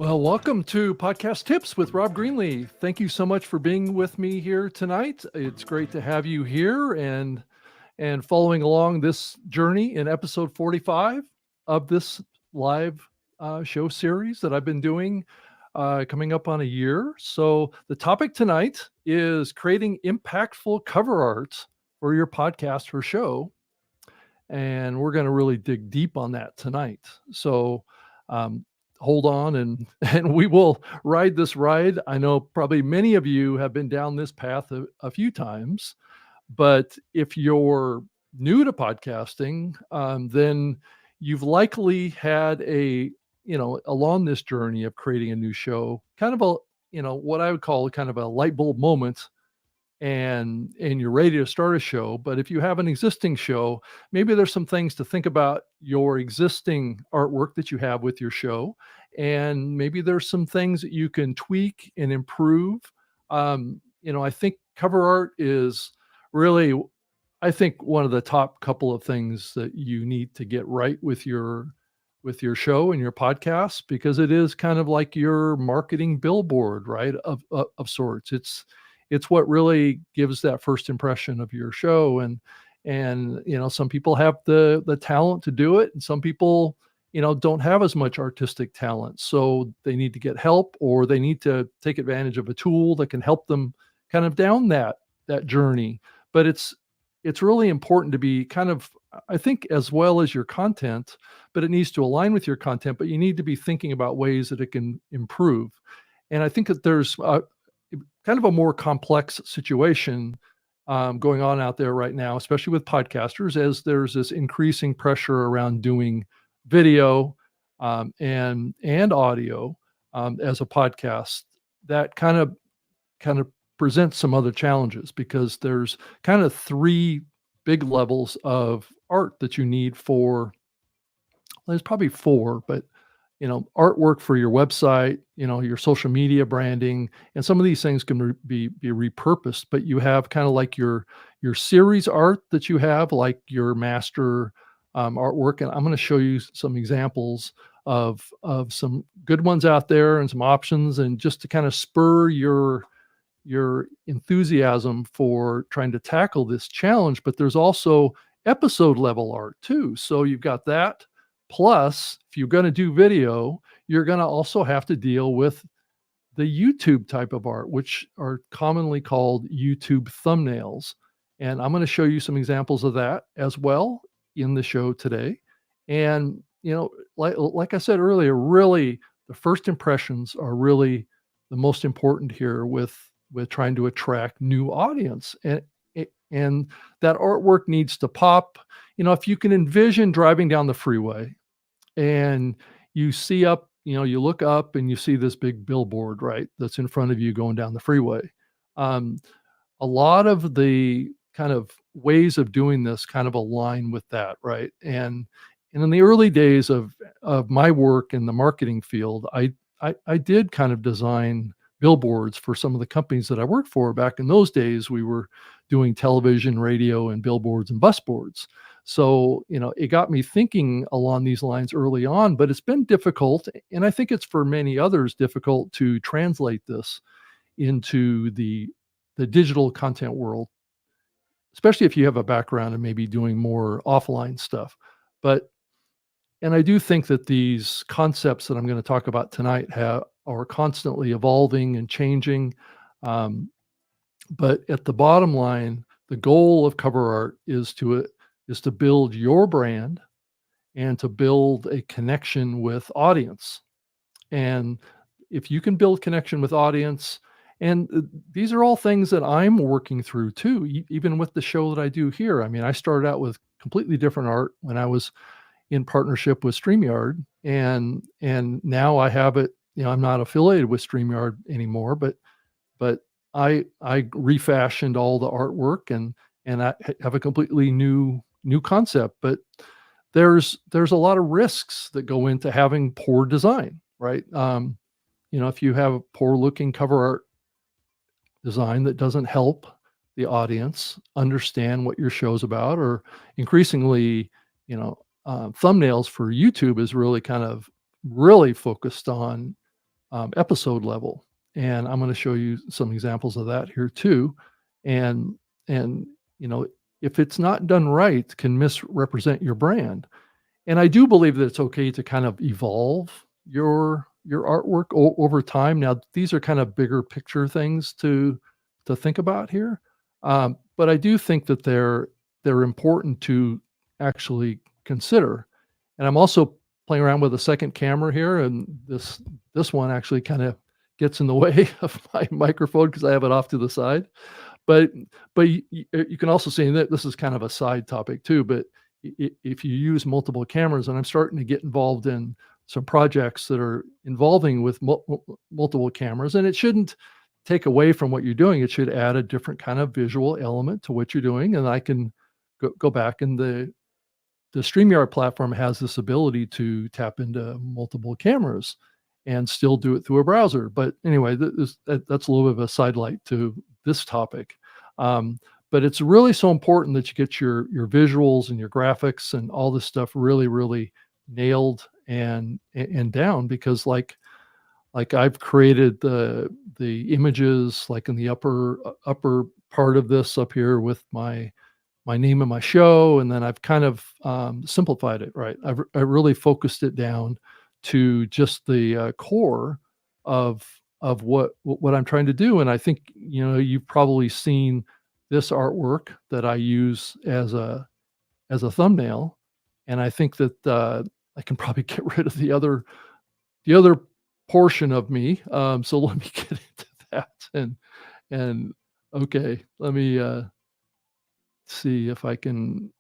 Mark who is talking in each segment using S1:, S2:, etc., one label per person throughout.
S1: Well, welcome to Podcast Tips with Rob Greenlee. Thank you so much for being with me here tonight. It's great to have you here and following along this journey in episode 45 of this live show series that I've been doing coming up on a year. So the topic tonight is creating impactful cover art for your podcast or show. And we're going to really dig deep on that tonight. So um, hold on and we will ride this ride. I know probably many of you have been down this path a few times, but if you're new to podcasting, then you've likely had along this journey of creating a new show, kind of what I would call kind of a light bulb moment, and you're ready to start a show. But if you have an existing show, maybe there's some things to think about your existing artwork that you have with your show, and maybe there's some things that you can tweak and improve. I think cover art is really, I think, one of the top couple of things that you need to get right with your show and your podcast, because it is kind of like your marketing billboard, right? Of sorts. It's what really gives that first impression of your show. And some people have the talent to do it, and some people don't have as much artistic talent, so they need to get help, or they need to take advantage of a tool that can help them kind of down that journey. But it's really important to be kind of, I think, as well as your content, but it needs to align with your content, but you need to be thinking about ways that it can improve. And I think that there's kind of a more complex situation going on out there right now, especially with podcasters, as there's this increasing pressure around doing video and audio as a podcast. That kind of presents some other challenges, because there's kind of three big levels of art that you need for. There's probably four, but artwork for your website, your social media branding, and some of these things can be repurposed. But you have kind of like your series art that you have, like your master artwork, and I'm going to show you some examples of some good ones out there and some options, and just to kind of spur your enthusiasm for trying to tackle this challenge. But there's also episode level art too. So you've got that. Plus, if you're going to do video, you're going to also have to deal with the YouTube type of art, which are commonly called YouTube thumbnails. And I'm going to show you some examples of that as well in the show today. And, like I said earlier, really the first impressions are really the most important here with trying to attract new audience. And that artwork needs to pop. If you can envision driving down the freeway and you see up, you look up and you see this big billboard, right, that's in front of you going down the freeway. A lot of the kind of ways of doing this kind of align with that, right? And in the early days of my work in the marketing field, I did kind of design billboards for some of the companies that I worked for. Back in those days, we were doing television, radio, and billboards and bus boards. So, it got me thinking along these lines early on, but it's been difficult. And I think it's for many others difficult to translate this into the digital content world, especially if you have a background in maybe doing more offline stuff. And I do think that these concepts that I'm going to talk about tonight are constantly evolving and changing. But at the bottom line, the goal of cover art is to build your brand and to build a connection with audience. And if you can build connection with audience, and these are all things that I'm working through too, even with the show that I do here. I mean, I started out with completely different art when I was in partnership with StreamYard, and now I have it. I'm not affiliated with StreamYard anymore, but I refashioned all the artwork, and I have a completely new concept. But there's a lot of risks that go into having poor design, right? If you have a poor looking cover art design that doesn't help the audience understand what your show's about, or increasingly, thumbnails for YouTube is really kind of really focused on episode level. And I'm going to show you some examples of that here too. And and you know, if it's not done right, can misrepresent your brand. And I do believe that it's okay to kind of evolve your artwork over time. Now, these are kind of bigger picture things to think about here, but I do think that they're important to actually consider. And I'm also playing around with a second camera here, and this one actually kind of gets in the way of my microphone because I have it off to the side. But you can also see that this is kind of a side topic too, but if you use multiple cameras, and I'm starting to get involved in some projects that are involving with multiple cameras, and it shouldn't take away from what you're doing. It should add a different kind of visual element to what you're doing, and I can go back, and the StreamYard platform has this ability to tap into multiple cameras and still do it through a browser. But anyway, that's a little bit of a sidelight to this topic. Um, but it's really so important that you get your visuals and your graphics and all this stuff really, really nailed and down, because like I've created the images like in the upper part of this up here with my name of my show, and then I've kind of simplified it. Right, I really focused it down to just the core of what I'm trying to do. And I think you've probably seen this artwork that I use as a thumbnail, and I think that I can probably get rid of the other portion of me. So let me get into that. And okay, let me see if I can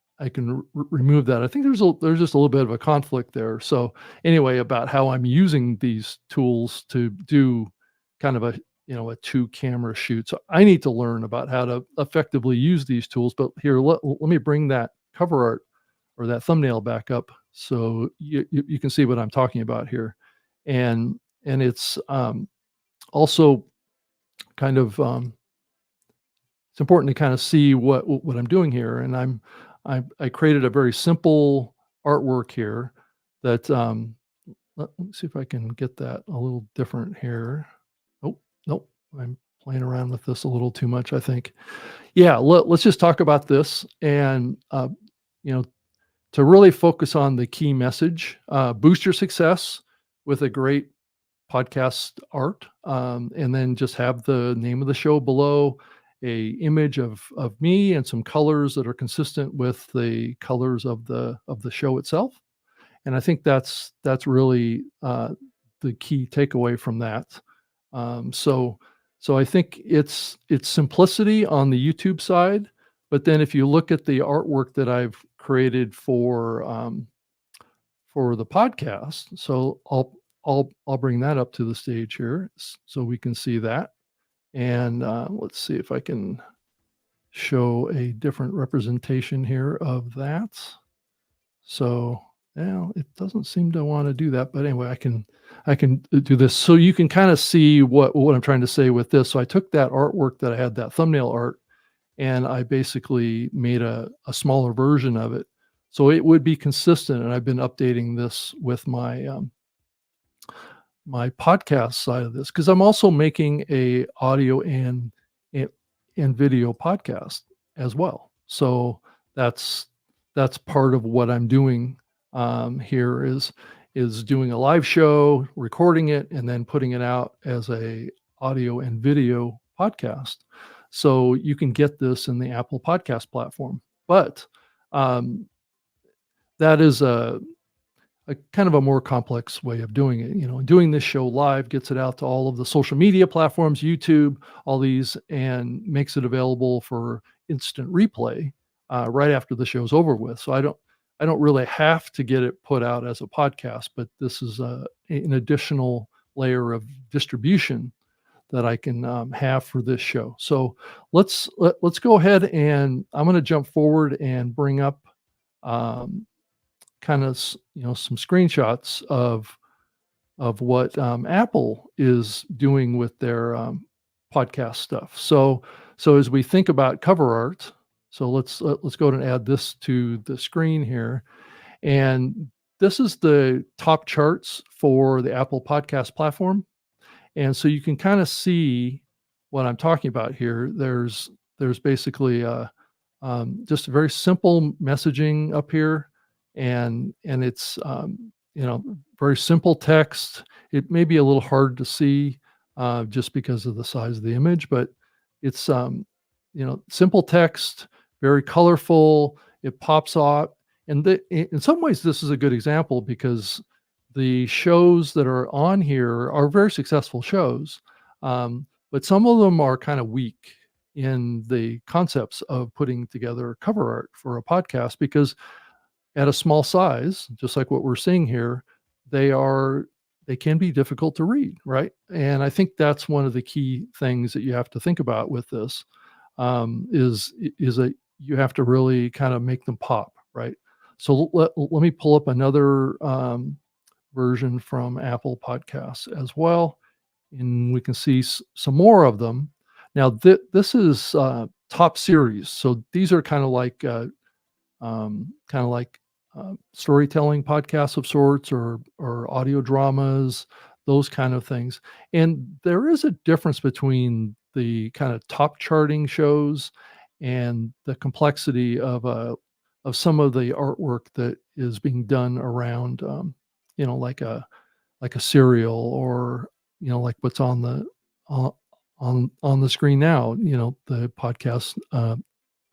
S1: remove that. I think there's just a little bit of a conflict there. So anyway, about how I'm using these tools to do kind of a two camera shoot. So I need to learn about how to effectively use these tools. But here, let me bring that cover art or that thumbnail back up so you can see what I'm talking about here. And it's also kind of it's important to kind of see what I'm doing here. And I created a very simple artwork here that let me see if I can get that a little different here. Oh, nope, I'm playing around with this a little too much, I think. Yeah, let's just talk about this, and you know to really focus on the key message. Boost your success with a great podcast art, and then just have the name of the show below, a image of me, and some colors that are consistent with the colors of the show itself. And I think that's really the key takeaway from that. So I think it's simplicity on the YouTube side, but then if you look at the artwork that I've created for the podcast, so I'll bring that up to the stage here so we can see that. And let's see if I can show a different representation here of that. So now it doesn't seem to want to do that, but anyway, I can do this so you can kind of see what I'm trying to say with this. So I took that artwork that I had, that thumbnail art, and I basically made a smaller version of it so it would be consistent. And I've been updating this with my podcast side of this, because I'm also making a audio and and video podcast as well. So that's part of what I'm doing here is doing a live show, recording it, and then putting it out as a audio and video podcast. So you can get this in the Apple Podcast platform. But um, that is a kind of a more complex way of doing it. Doing this show live gets it out to all of the social media platforms, YouTube, all these, and makes it available for instant replay right after the show's over with. So I don't really have to get it put out as a podcast, but this is an additional layer of distribution that I can have for this show. So let's go ahead, and I'm going to jump forward and bring up kind of some screenshots of what Apple is doing with their podcast stuff. So as we think about cover art, so let's go ahead and add this to the screen here. And this is the top charts for the Apple Podcast platform. And so you can kind of see what I'm talking about here. There's basically just a very simple messaging up here, and it's very simple text. It may be a little hard to see just because of the size of the image, but it's simple text, very colorful. It pops out, and in some ways, this is a good example because the shows that are on here are very successful shows, but some of them are kind of weak in the concepts of putting together cover art for a podcast because at a small size, just like what we're seeing here, they are they can be difficult to read, right? And I think that's one of the key things that you have to think about with this is that you have to really kind of make them pop, right? So let me pull up another version from Apple Podcasts as well, and we can see some more of them. Now, this is top series, so these are kind of like storytelling podcasts of sorts, or audio dramas, those kind of things. And there is a difference between the kind of top charting shows and the complexity of some of the artwork that is being done around, like a serial, or like what's on the on on the screen now. The podcast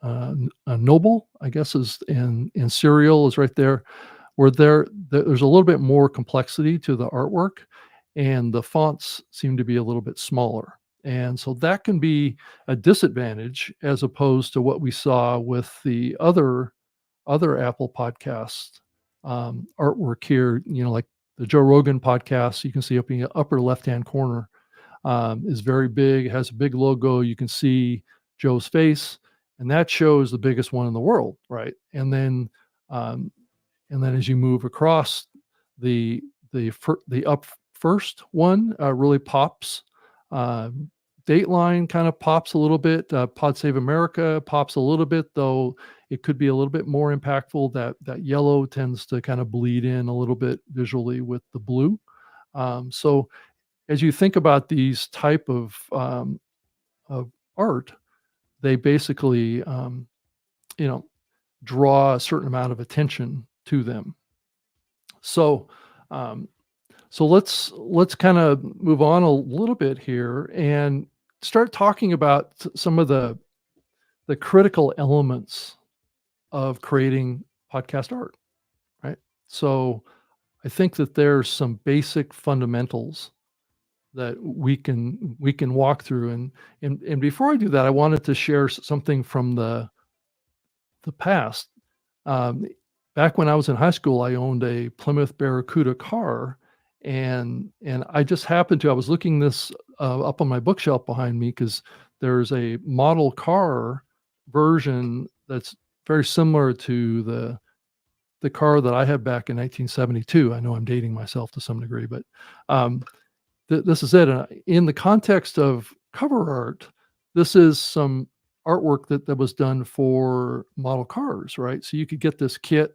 S1: Noble, I guess, is in Serial is right there, where there's a little bit more complexity to the artwork, and the fonts seem to be a little bit smaller. And so that can be a disadvantage as opposed to what we saw with the other Apple Podcast artwork here, like the Joe Rogan podcast. You can see up in the upper left-hand corner is very big, has a big logo. You can see Joe's face, and that show is the biggest one in the world, right? Um, and then as you move across, the the up first one really pops. Dateline kind of pops a little bit. Pod Save America pops a little bit, though it could be a little bit more impactful. That yellow tends to kind of bleed in a little bit visually with the blue. So as you think about these type of art, they basically you know draw a certain amount of attention to them. So um, let's kind of move on a little bit here and start talking about some of the critical elements of creating podcast art, right? So I think that there's some basic fundamentals that we can walk through, and before I do that, I wanted to share something from the past. Um, Back when I was in high school, I owned a Plymouth Barracuda car, and I just happened to I was looking this up on my bookshelf behind me because there's a model car version that's very similar to the car that I had back in 1972. I know I'm dating myself to some degree, but um, this is it. In the context of cover art, this is some artwork that was done for model cars, right? So you could get this kit.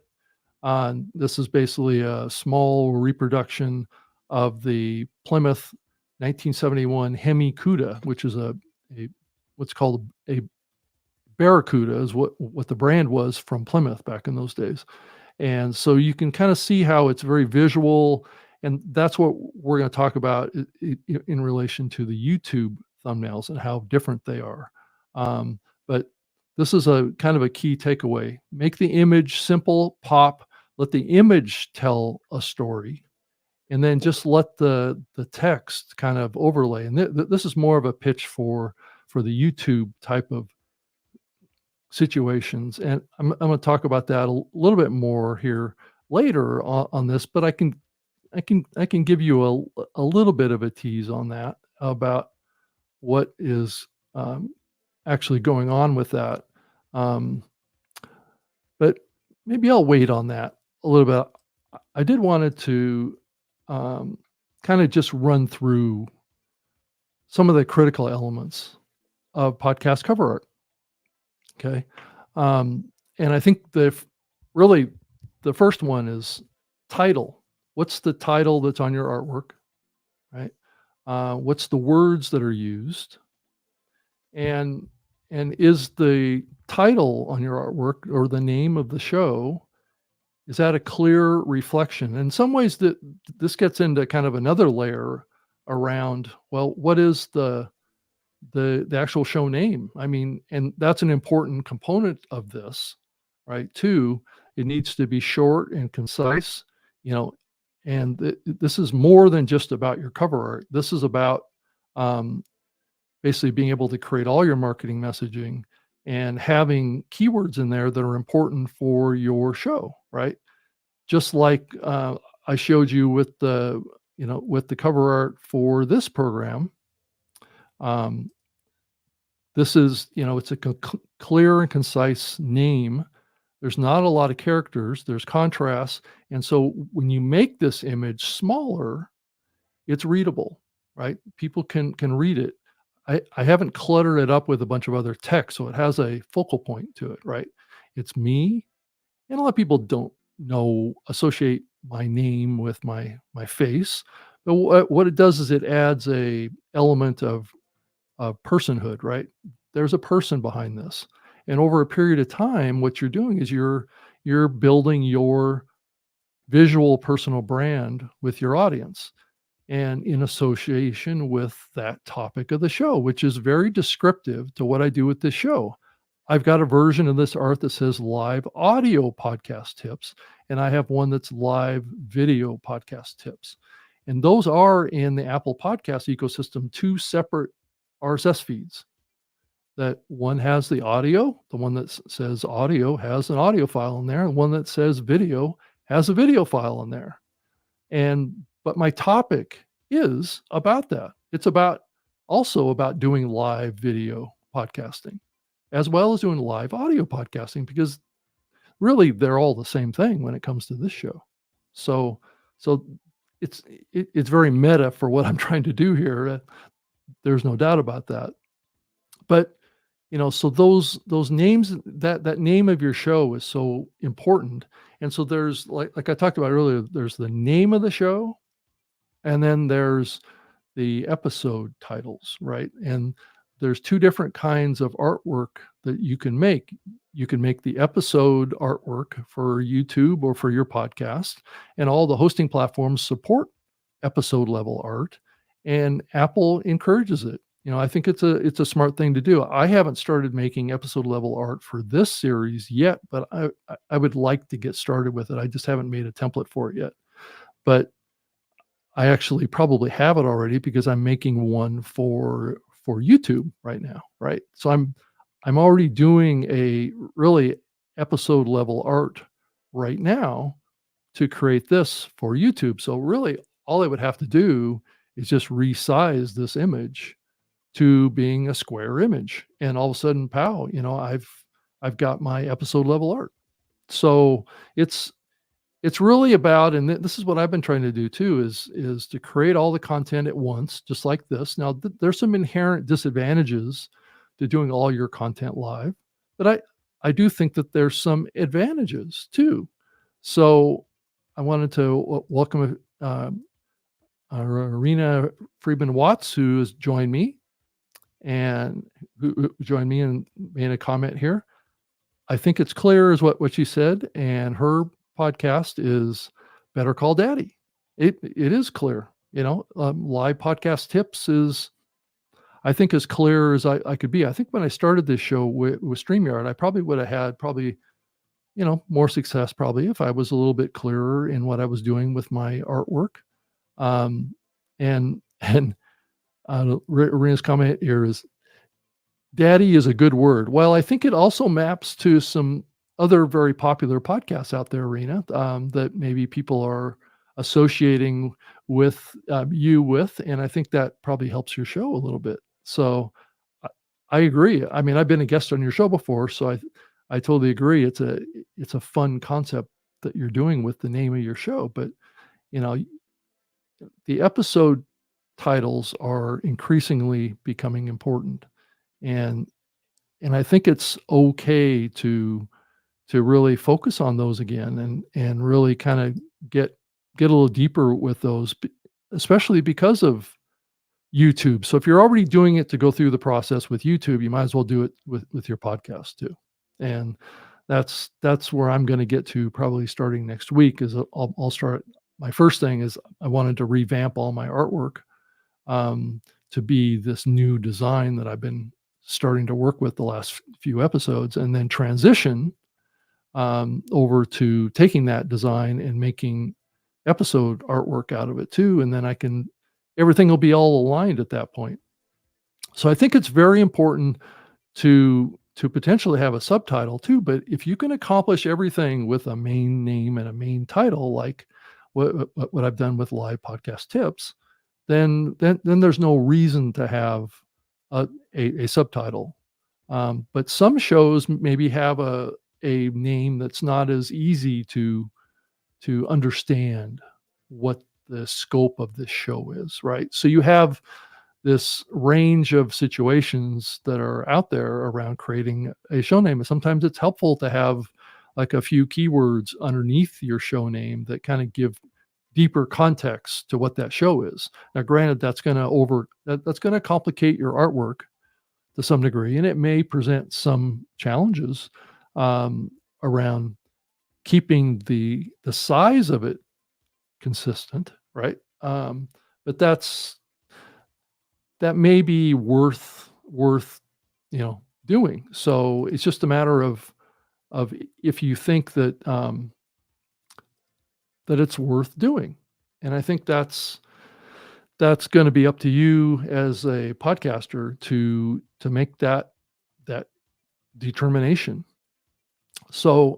S1: This is basically a small reproduction of the Plymouth 1971 Hemi Cuda, which is a what's called a Barracuda, is what the brand was from Plymouth back in those days. And so you can kind of see how it's very visual, and that's what we're going to talk about in relation to the YouTube thumbnails and how different they are. But this is a kind of a key takeaway. Make the image simple, pop, let the image tell a story, and then just let the text kind of overlay. And this is more of a pitch for the YouTube type of situations, and I'm going to talk about that a little bit more here later on this. But I can give you a little bit of a tease on that about what is actually going on with that. Um, but maybe I'll wait on that a little bit. I did wanted to kind of just run through some of the critical elements of podcast cover art. Okay. And I think really the first one is title. What's the title that's on your artwork? Right. What's the words that are used? And is the title on your artwork or the name of the show, is that a clear reflection? In some ways that this gets into kind of another layer around, well, what is the actual show name? I mean, and that's an important component of this, right? Too, it needs to be short and concise, you know, and this is more than just about your cover art. This is about um, basically being able to create all your marketing messaging and having keywords in there that are important for your show, right? Just like I showed you with the cover art for this program. Um, this is, it's a clear and concise name. There's not a lot of characters. There's contrast, and so when you make this image smaller, it's readable, right? People can read it. I haven't cluttered it up with a bunch of other text, so it has a focal point to it, right? It's me, and a lot of people don't associate my name with my face, but what it does is it adds a element of personhood, right? There's a person behind this, and over a period of time, what you're doing is you're building your visual personal brand with your audience and in association with that topic of the show, which is very descriptive to what I do with this show. I've got a version of this art that says live audio podcast tips, and I have one that's live video podcast tips. And those are in the Apple Podcast ecosystem, two separate RSS feeds. That one has the audio, the one that says audio has an audio file in there, and one that says video has a video file in there. And but my topic is about that. It's also about doing live video podcasting as well as doing live audio podcasting, because really they're all the same thing when it comes to this show. So so it's very meta for what I'm trying to do here. There's no doubt about that. But so those names, that name of your show is so important. And so there's like I talked about earlier, there's the name of the show, and then there's the episode titles, right? And there's two different kinds of artwork that you can make. You can make the episode artwork for YouTube or for your podcast, and all the hosting platforms support episode level art, and Apple encourages it. I think it's a smart thing to do. I haven't started making episode level art for this series yet, but I would like to get started with it. I just haven't made a template for it yet. But I actually probably have it already because I'm making one for YouTube right now, right? So I'm already doing a really episode level art right now to create this for YouTube. So really all I would have to do is just resize this image to being a square image, and all of a sudden, pow, I've got my episode level art. So it's really about, and this is what I've been trying to do too, is to create all the content at once, just like this. Now, there's some inherent disadvantages to doing all your content live, but I do think that there's some advantages too. So I wanted to welcome Arena Friedman Watts, who has joined me and who joined me and made a comment here. I think it's clear is what she said, and her podcast is Better Call Daddy. It is clear, live podcast tips is, I think, as clear as I could be. I think when I started this show with StreamYard, I probably would have had more success probably if I was a little bit clearer in what I was doing with my artwork. And Rena's comment here is, daddy is a good word. Well, I think it also maps to some other very popular podcasts out there, Rena, that maybe people are associating with you with, and I think that probably helps your show a little bit. So I agree. I mean, I've been a guest on your show before, so I totally agree. It's a fun concept that you're doing with the name of your show, but the episode titles are increasingly becoming important, and I think it's okay to really focus on those again and really kind of get a little deeper with those, especially because of YouTube. So if you're already doing it to go through the process with YouTube, you might as well do it with your podcast too. And that's where I'm going to get to probably starting next week. Is I'll start. My first thing is I wanted to revamp all my artwork, to be this new design that I've been starting to work with the last few episodes, and then transition over to taking that design and making episode artwork out of it too. And then everything will be all aligned at that point. So I think it's very important to potentially have a subtitle too. But if you can accomplish everything with a main name and a main title, like what I've done with live podcast tips, then there's no reason to have a subtitle. But some shows maybe have a name that's not as easy to understand what the scope of this show is, right? So you have this range of situations that are out there around creating a show name. And sometimes it's helpful to have like a few keywords underneath your show name that kind of give deeper context to what that show is. Now, granted, that's going to complicate your artwork to some degree, and it may present some challenges around keeping the size of it consistent, right? But that may be worth doing. So it's just a matter of if you think that that it's worth doing. And I think that's going to be up to you as a podcaster to make that determination. So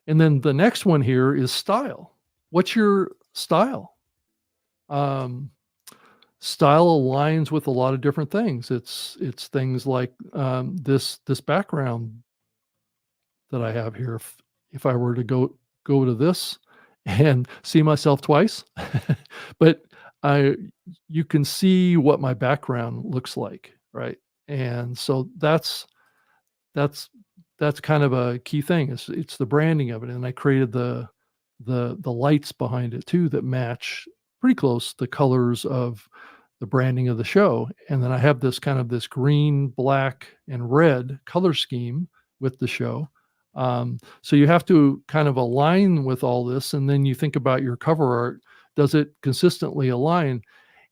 S1: and then the next one here is style. What's your style? Style aligns with a lot of different things. It's things like this background that I have here. If I were to go to this and see myself twice, but you can see what my background looks like, right? And so that's kind of a key thing. It's the branding of it, and I created the lights behind it too that match pretty close the colors of the branding of the show. And then I have this green, black, and red color scheme with the show. So you have to kind of align with all this, and then you think about your cover art. Does it consistently align?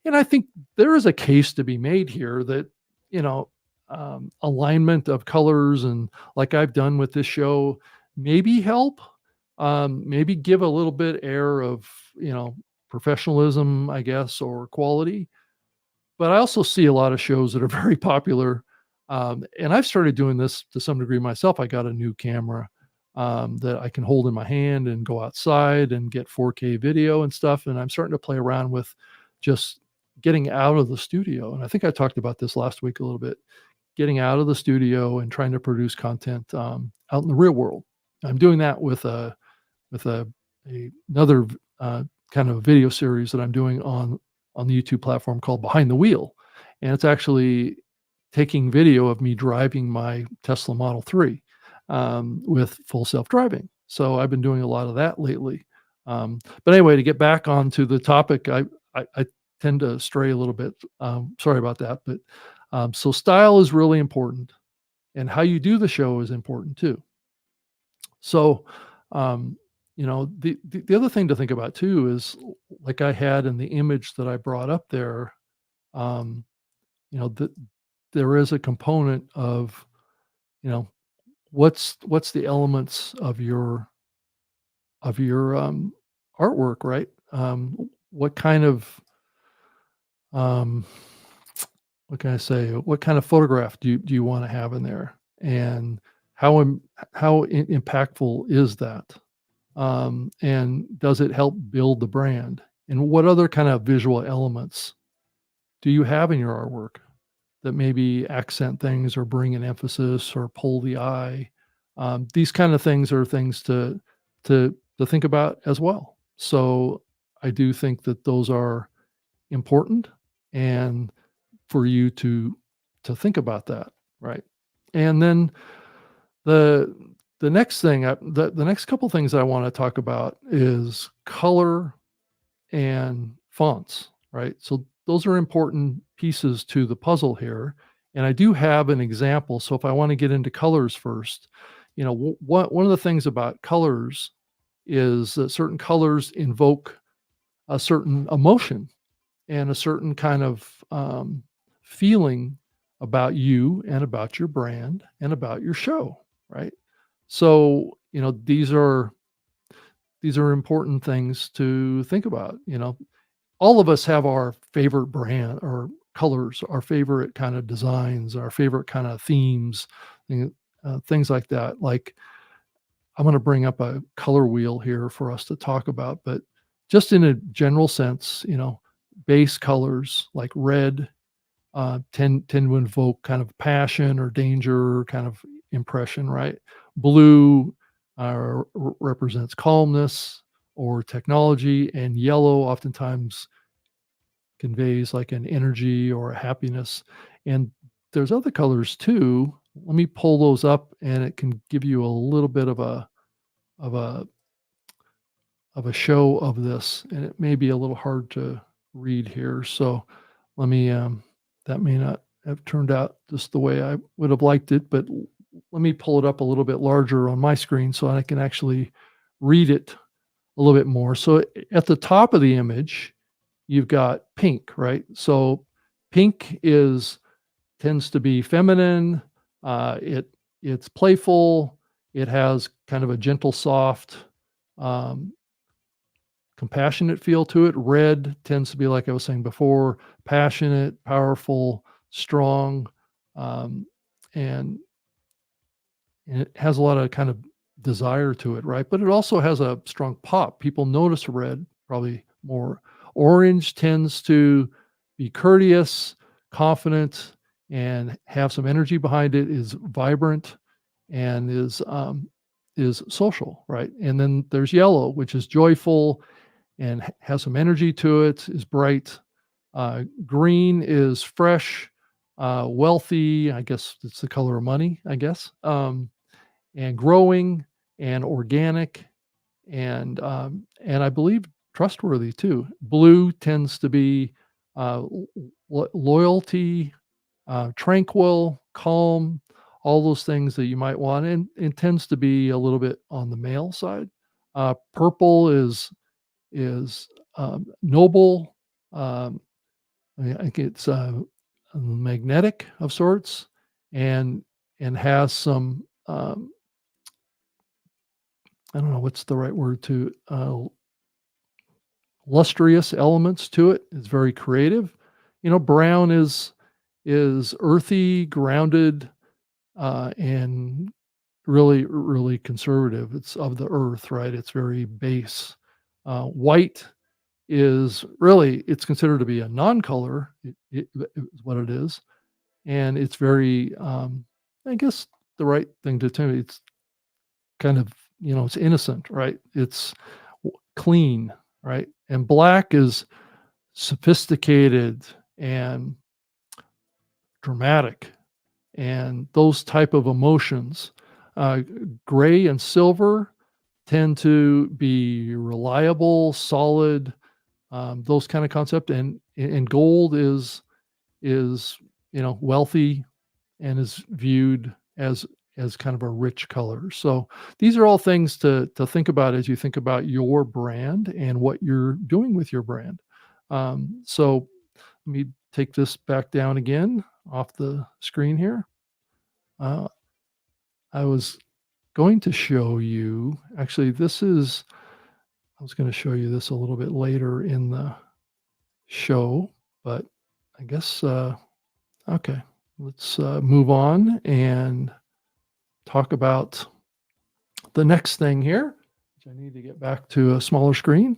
S1: And I think there is a case to be made here that, alignment of colors, and like I've done with this show, maybe help, maybe give a little bit air of, professionalism, I guess, or quality. But I also see a lot of shows that are very popular. And I've started doing this to some degree myself. I got a new camera that I can hold in my hand and go outside and get 4K video and stuff. And I'm starting to play around with just getting out of the studio. And I think I talked about this last week a little bit, getting out of the studio and trying to produce content out in the real world. I'm doing that with another kind of video series that I'm doing on the YouTube platform called Behind the Wheel. And it's actually taking video of me driving my Tesla Model 3 with full self-driving. So I've been doing a lot of that lately. But anyway, to get back onto the topic, I tend to stray a little bit. Sorry about that. But so style is really important, and how you do the show is important too. So, the other thing to think about too is, like I had in the image that I brought up there, that there is a component of, what's the elements of your artwork, right? What kind of what can I say? What kind of photograph do you want to have in there, and how impactful is that? And does it help build the brand? And what other kind of visual elements do you have in your artwork that maybe accent things or bring an emphasis or pull the eye? These kind of things are things to think about as well. So I do think that those are important, and for you to think about that, right? And then the next thing, the next couple things I want to talk about is color and fonts, right? So those are important pieces to the puzzle here. And I do have an example. So if I want to get into colors first, one of the things about colors is that certain colors invoke a certain emotion and a certain kind of feeling about you and about your brand and about your show, right? So, these are important things to think about. All of us have our favorite brand or colors, our favorite kind of designs, our favorite kind of themes, things like that. Like, I'm going to bring up a color wheel here for us to talk about, but just in a general sense, base colors like red tend to invoke kind of passion or danger kind of impression, right? Blue represents calmness or technology, and yellow oftentimes conveys like an energy or a happiness. And there's other colors too. Let me pull those up, and it can give you a little bit of a of a show of this, and it may be a little hard to read here. So let me that may not have turned out just the way I would have liked it, but let me pull it up a little bit larger on my screen so I can actually read it a little bit more. So at the top of the image, you've got pink, right? So pink is tends to be feminine. It's playful. It has kind of a gentle, soft, um, compassionate feel to it. Red tends to be, like I was saying before, passionate, powerful, strong, um, and and it has a lot of kind of desire to it, right? But it also has a strong pop. People notice red probably more. Orange tends to be courteous, confident, and have some energy behind it, is vibrant, and is social, right? And then there's yellow, which is joyful and has some energy to it, is bright. Green is fresh, wealthy. I guess it's the color of money, I guess. And growing and organic and I believe trustworthy too. Blue tends to be loyalty, tranquil, calm, all those things that you might want, and it tends to be a little bit on the male side. Purple is noble. Um, I think it's magnetic of sorts, and has some I don't know what's the right word to lustrous elements to it. It's very creative. Brown is earthy, grounded, and really, really conservative. It's of the earth, right? It's very base. White is really it's considered to be a non-color. Is what it is, and it's very, I guess, the right thing to tell me. It's kind of it's innocent, right? It's clean, right? And black is sophisticated and dramatic, and those type of emotions. Uh, Gray and silver tend to be reliable, solid, those kind of concept, and gold is wealthy and is viewed as kind of a rich color. So these are all things to think about as you think about your brand and what you're doing with your brand. So let me take this back down again off the screen here. Uh, I was going to show you, actually, I was going to show you this a little bit later in the show, but I guess, okay, let's move on and talk about the next thing here, which I need to get back to a smaller screen.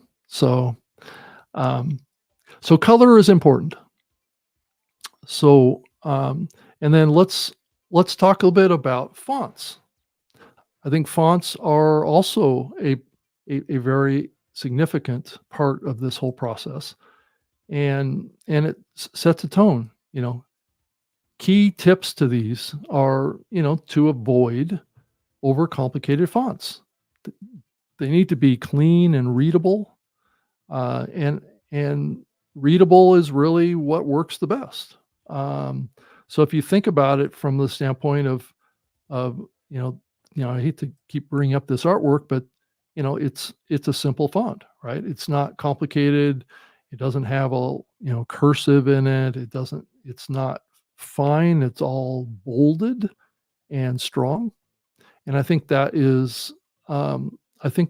S1: Um, so color is important. So, and then let's talk a little bit about fonts. I think fonts are also a very significant part of this whole process, and it sets a tone. Key tips to these are to avoid overcomplicated fonts. They need to be clean and readable, and readable is really what works the best. Um, so if you think about it from the standpoint of you know I hate to keep bringing up this artwork, but it's a simple font, right? It's not complicated. It doesn't have a cursive in it. It's not fine. It's all bolded and strong. And I think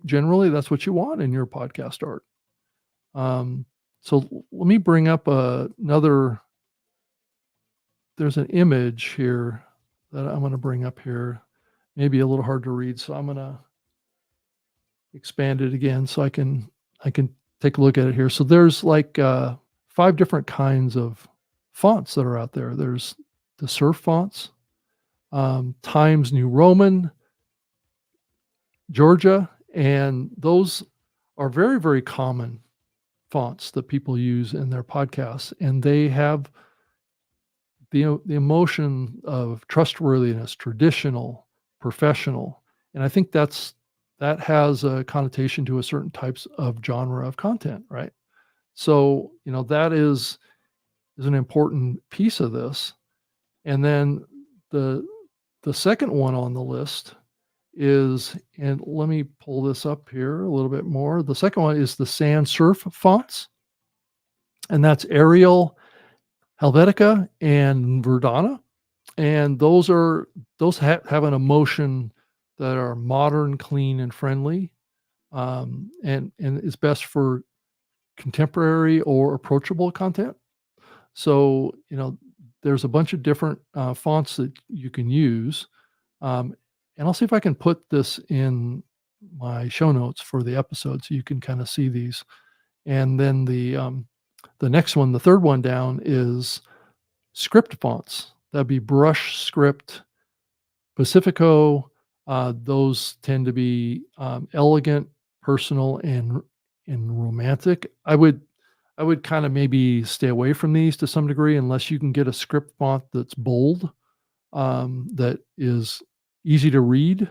S1: generally that's what you want in your podcast art. Um, let me bring up another. There's an image here that I'm going to bring up here. Maybe a little hard to read, so I'm going to expand it again so I can take a look at it here. So there's like 5 different kinds of fonts that are out there. There's the serif fonts, Times New Roman, Georgia, and those are very, very common fonts that people use in their podcasts, and they have the emotion of trustworthiness, traditional, professional, and I think that has a connotation to a certain types of genre of content, right? So that is an important piece of this. And then the the second one on the list is, and let me pull this up here a little bit more. The second one is the sans serif fonts, and that's Arial, Helvetica, and Verdana. And those have an emotion that are modern, clean, and friendly, and is best for contemporary or approachable content. So there's a bunch of different fonts that you can use, and I'll see if I can put this in my show notes for the episode so you can kind of see these. And then the next one, the third one down, is script fonts. That'd be Brush Script, Pacifico. Those tend to be elegant, personal, and romantic. I would kind of maybe stay away from these to some degree unless you can get a script font that's bold, that is easy to read.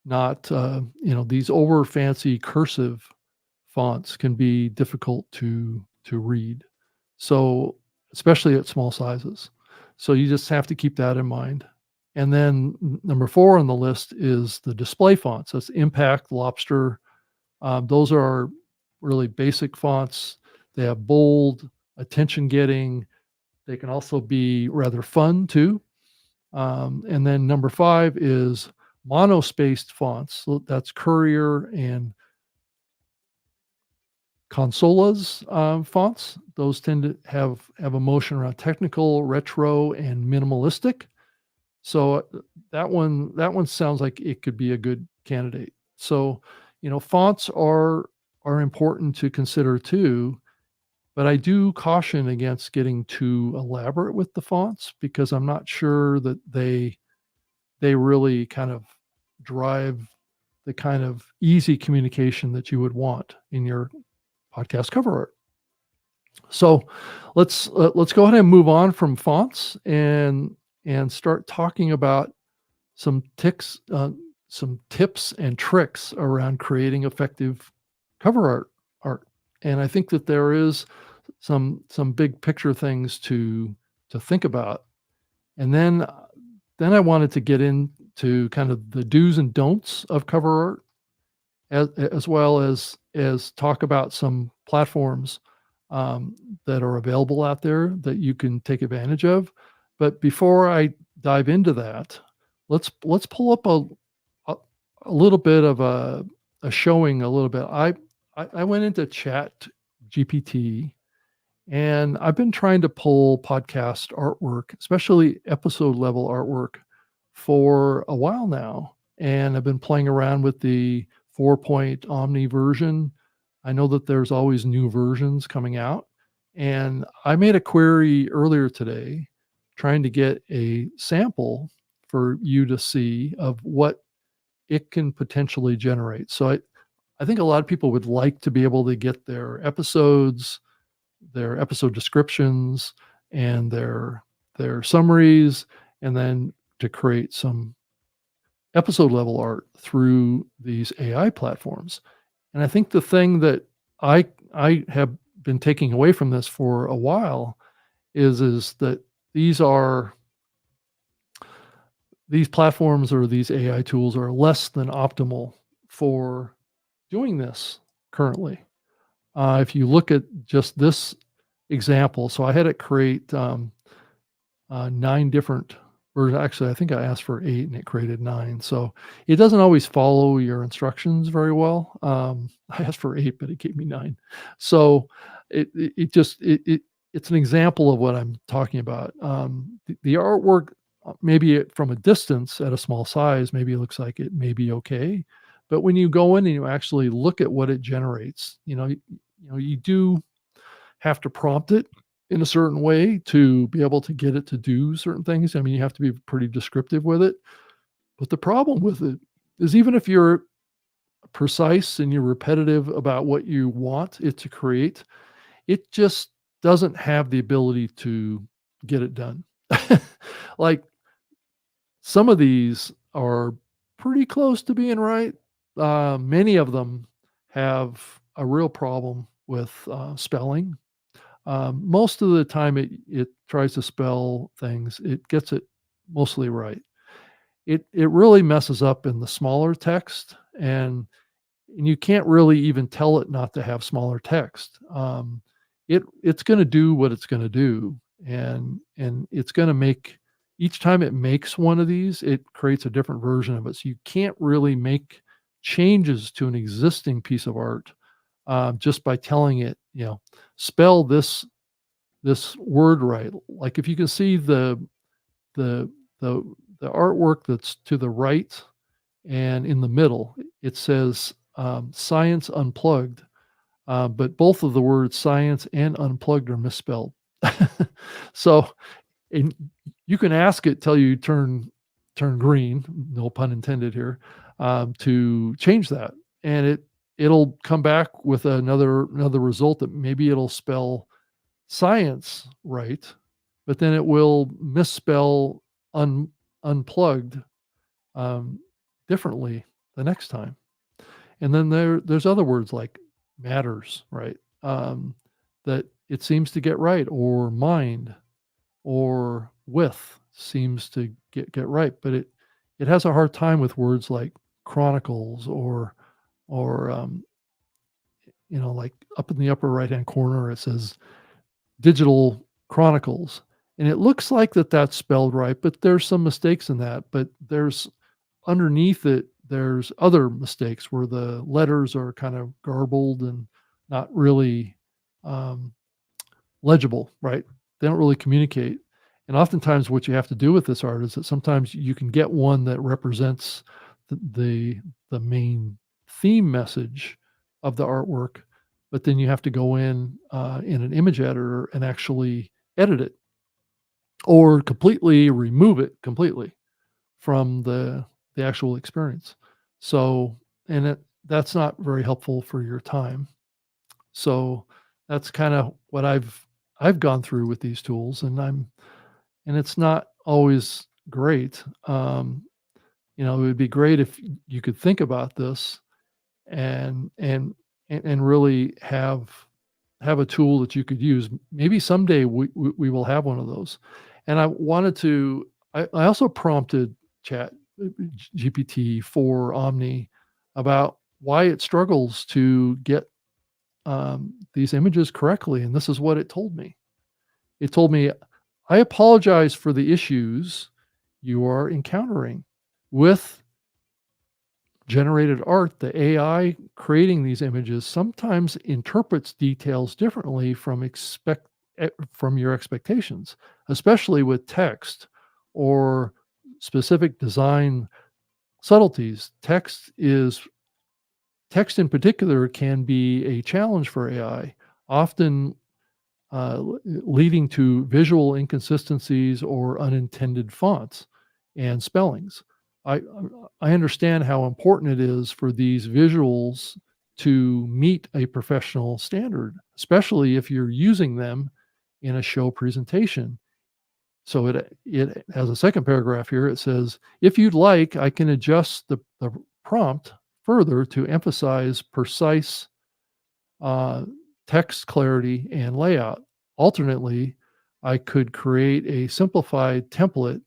S1: Not these over fancy cursive fonts can be difficult to read. So especially at small sizes. So you just have to keep that in mind. And then number 4 on the list is the display fonts. That's Impact, Lobster. Those are really basic fonts. They have bold, attention getting. They can also be rather fun too. And then number 5 is monospaced fonts. So that's Courier and Consola's fonts. Those tend to have emotion around technical, retro, and minimalistic. So that one sounds like it could be a good candidate. So fonts are important to consider too, but I do caution against getting too elaborate with the fonts because I'm not sure that they really kind of drive the kind of easy communication that you would want in your podcast cover art. So let's go ahead and move on from fonts and start talking about some tips and tricks around creating effective cover art. And I think that there is some big picture things to think about. And then I wanted to get into kind of the do's and don'ts of cover art, as well as talk about some platforms that are available out there that you can take advantage of. But before I dive into that, let's pull up a little bit of a showing a little bit. I went into Chat GPT, and I've been trying to pull podcast artwork, especially episode level artwork, for a while now. And I've been playing around with the 4-point Omni version. I know that there's always new versions coming out. And I made a query earlier today trying to get a sample for you to see of what it can potentially generate. So I think a lot of people would like to be able to get their episodes, their episode descriptions, and their summaries, and then to create some episode level art through these AI platforms. And I think the thing that I have been taking away from this for a while is that these are these platforms or these AI tools are less than optimal for doing this currently. If you look at just this example, so I had it create 9 different versions. Actually, I think I asked for 8 and it created 9. So it doesn't always follow your instructions very well. I asked for 8, but it gave me 9. So it's an example of what I'm talking about. The artwork, maybe from a distance at a small size, maybe it looks like it may be okay. But when you go in and you actually look at what it generates, you do have to prompt it in a certain way to be able to get it to do certain things. I mean, you have to be pretty descriptive with it. But the problem with it is even if you're precise and you're repetitive about what you want it to create, it just doesn't have the ability to get it done. Like some of these are pretty close to being right. Many of them have a real problem with spelling. Most of the time, it tries to spell things. It gets it mostly right. It really messes up in the smaller text, and you can't really even tell it not to have smaller text. It's going to do what it's going to do, and it's going to make each time it makes one of these, it creates a different version of it. So you can't really make changes to an existing piece of art just by telling it, spell this word right. Like if you can see the the the artwork that's to the right and in the middle, it says science unplugged, but both of the words science and unplugged are misspelled. So, and you can ask it till you turn green, no pun intended here, to change that, and it'll come back with another result that maybe it'll spell science right, but then it will misspell unplugged um, differently the next time. And then there's other words like matters, right? That it seems to get right, or mind, or with seems to get right, but it has a hard time with words like chronicles or like up in the upper right hand corner it says digital chronicles, and it looks like that's spelled right, but there's some mistakes in that. But there's underneath it, there's other mistakes where the letters are kind of garbled and not really um, legible, right? They don't really communicate. And oftentimes, what you have to do with this art is that sometimes you can get one that represents the main theme message of the artwork, but then you have to go in an image editor and actually edit it or completely remove it completely from the actual experience. So, and that's not very helpful for your time. So that's kind of what I've gone through with these tools, and it's not always great. It would be great if you could think about this and really have a tool that you could use. Maybe someday we will have one of those. And I wanted to. I also prompted Chat GPT for Omni about why it struggles to get these images correctly, and this is what it told me. It told me, "I apologize for the issues you are encountering with generated art. The AI creating these images sometimes interprets details differently from your expectations, especially with text or specific design subtleties. Text in particular can be a challenge for AI, often leading to visual inconsistencies or unintended fonts and spellings. I I understand how important it is for these visuals to meet a professional standard, especially if you're using them in a show presentation." So it has a second paragraph here. It says, "If you'd like, I can adjust the prompt further to emphasize precise uh, text clarity and layout. Alternately, I could create a simplified template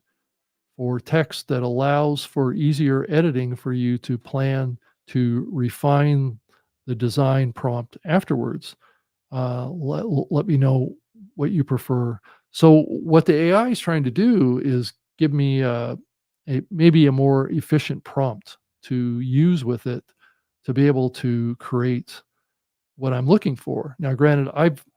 S1: for text that allows for easier editing for you to plan to refine the design prompt afterwards. Let me know what you prefer. So what the AI is trying to do is give me a maybe a more efficient prompt to use with it to be able to create what I'm looking for. Now, granted,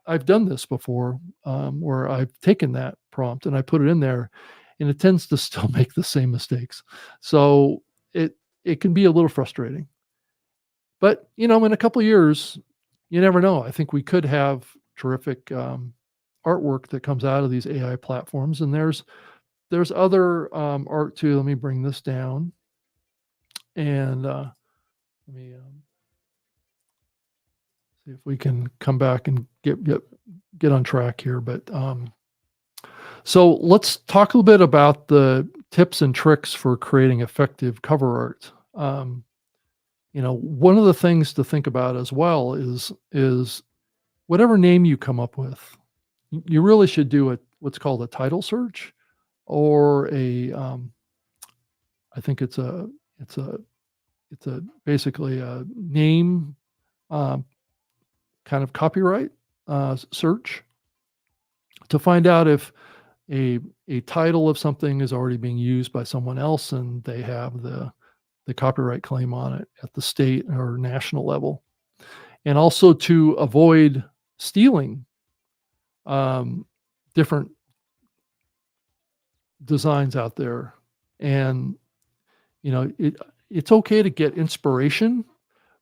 S1: I've done this before, where I've taken that prompt and I put it in there, and it tends to still make the same mistakes. So it can be a little frustrating. But in a couple of years, you never know. I think we could have terrific artwork that comes out of these AI platforms, and there's other art too. Let me bring this down, and let me see if we can come back and get on track here. But so let's talk a little bit about the tips and tricks for creating effective cover art. One of the things to think about as well is whatever name you come up with, you really should do what's called a title search, or I think it's a basically a name kind of copyright search to find out if a title of something is already being used by someone else and they have the copyright claim on it at the state or national level, and also to avoid stealing different designs out there. And it's okay to get inspiration,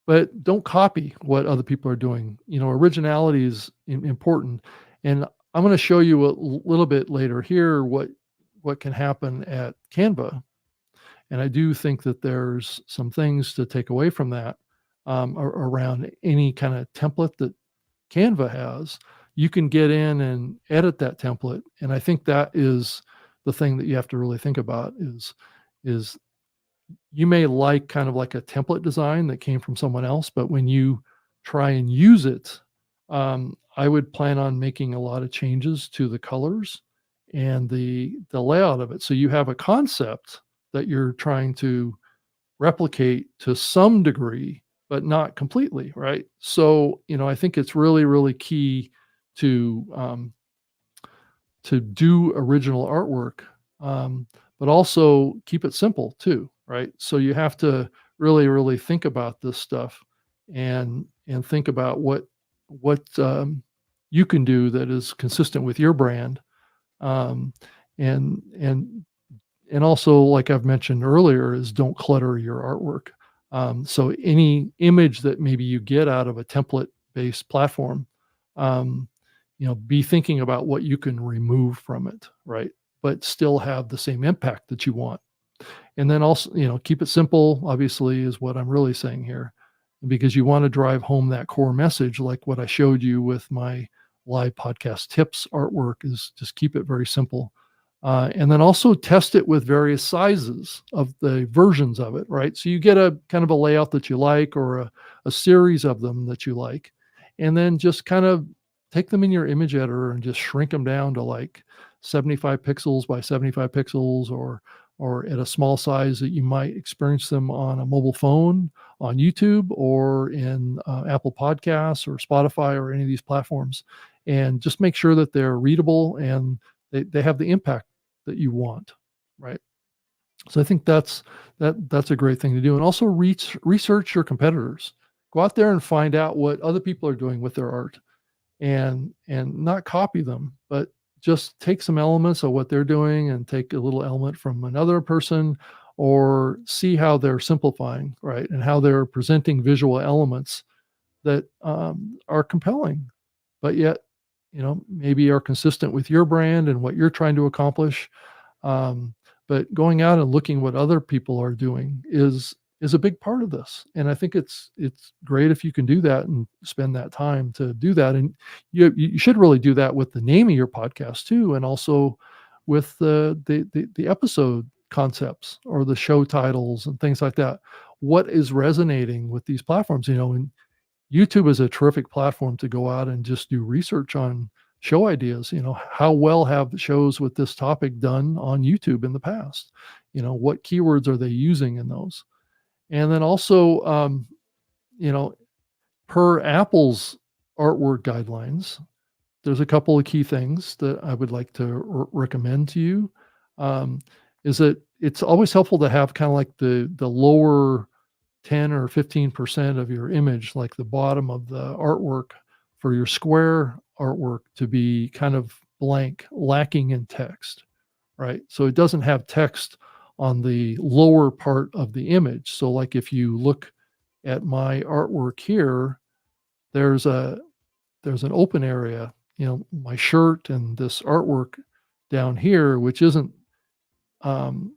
S1: but don't copy what other people are doing. Originality is important. And I'm going to show you a little bit later here what can happen at Canva. And I do think that there's some things to take away from that, around any kind of template that Canva has. You can get in and edit that template. And I think that is the thing that you have to really think about is you may like kind of like a template design that came from someone else, but when you try and use it, I would plan on making a lot of changes to the colors and the layout of it. So you have a concept that you're trying to replicate to some degree, but not completely, right? So, I think it's really, really key to do original artwork, but also keep it simple too, right? So you have to really, really think about this stuff and think about what you can do that is consistent with your brand, um, and and also, like I've mentioned earlier, is don't clutter your artwork. So any image that maybe you get out of a template-based platform, um, be thinking about what you can remove from it, right? But still have the same impact that you want. And then also, keep it simple, obviously, is what I'm really saying here, because you want to drive home that core message, like what I showed you with my live podcast tips artwork, is just keep it very simple. And then also test it with various sizes of the versions of it, right? So you get a kind of a layout that you like, or a series of them that you like, and then just kind of take them in your image editor and just shrink them down to like 75 pixels by 75 pixels, or at a small size that you might experience them on a mobile phone, on YouTube, or in Apple Podcasts or Spotify or any of these platforms. And just make sure that they're readable and they have the impact that you want, right? So I think that's a great thing to do. And also research your competitors. Go out there and find out what other people are doing with their art, and not copy them, but just take some elements of what they're doing and take a little element from another person, or see how they're simplifying, right? And how they're presenting visual elements that are compelling, but yet, maybe are consistent with your brand and what you're trying to accomplish. But going out and looking what other people are doing is a big part of this. And I think it's great if you can do that and spend that time to do that. And you should really do that with the name of your podcast too, and also with the episode concepts or the show titles and things like that. What is resonating with these platforms? And YouTube is a terrific platform to go out and just do research on show ideas. How well have shows with this topic done on YouTube in the past? What keywords are they using in those? And then also, you know, per Apple's artwork guidelines, there's a couple of key things that I would like to recommend to you. Um, is that it's always helpful to have kind of like the lower 10 or 15% of your image, like the bottom of the artwork for your square artwork, to be kind of blank, lacking in text, right? So it doesn't have text on the lower part of the image. So like if you look at my artwork here, there's an open area, my shirt and this artwork down here, which isn't um,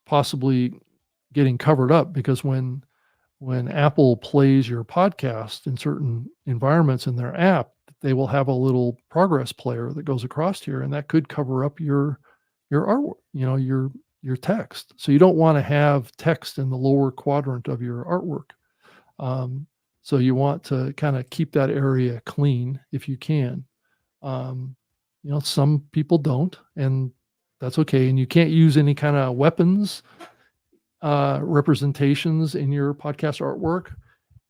S1: possibly getting covered up, because when Apple plays your podcast in certain environments in their app, they will have a little progress player that goes across here, and that could cover up your artwork, your text. So you don't want to have text in the lower quadrant of your artwork. So you want to kind of keep that area clean if you can. Some people don't, and that's okay. And you can't use any kind of weapons representations in your podcast artwork,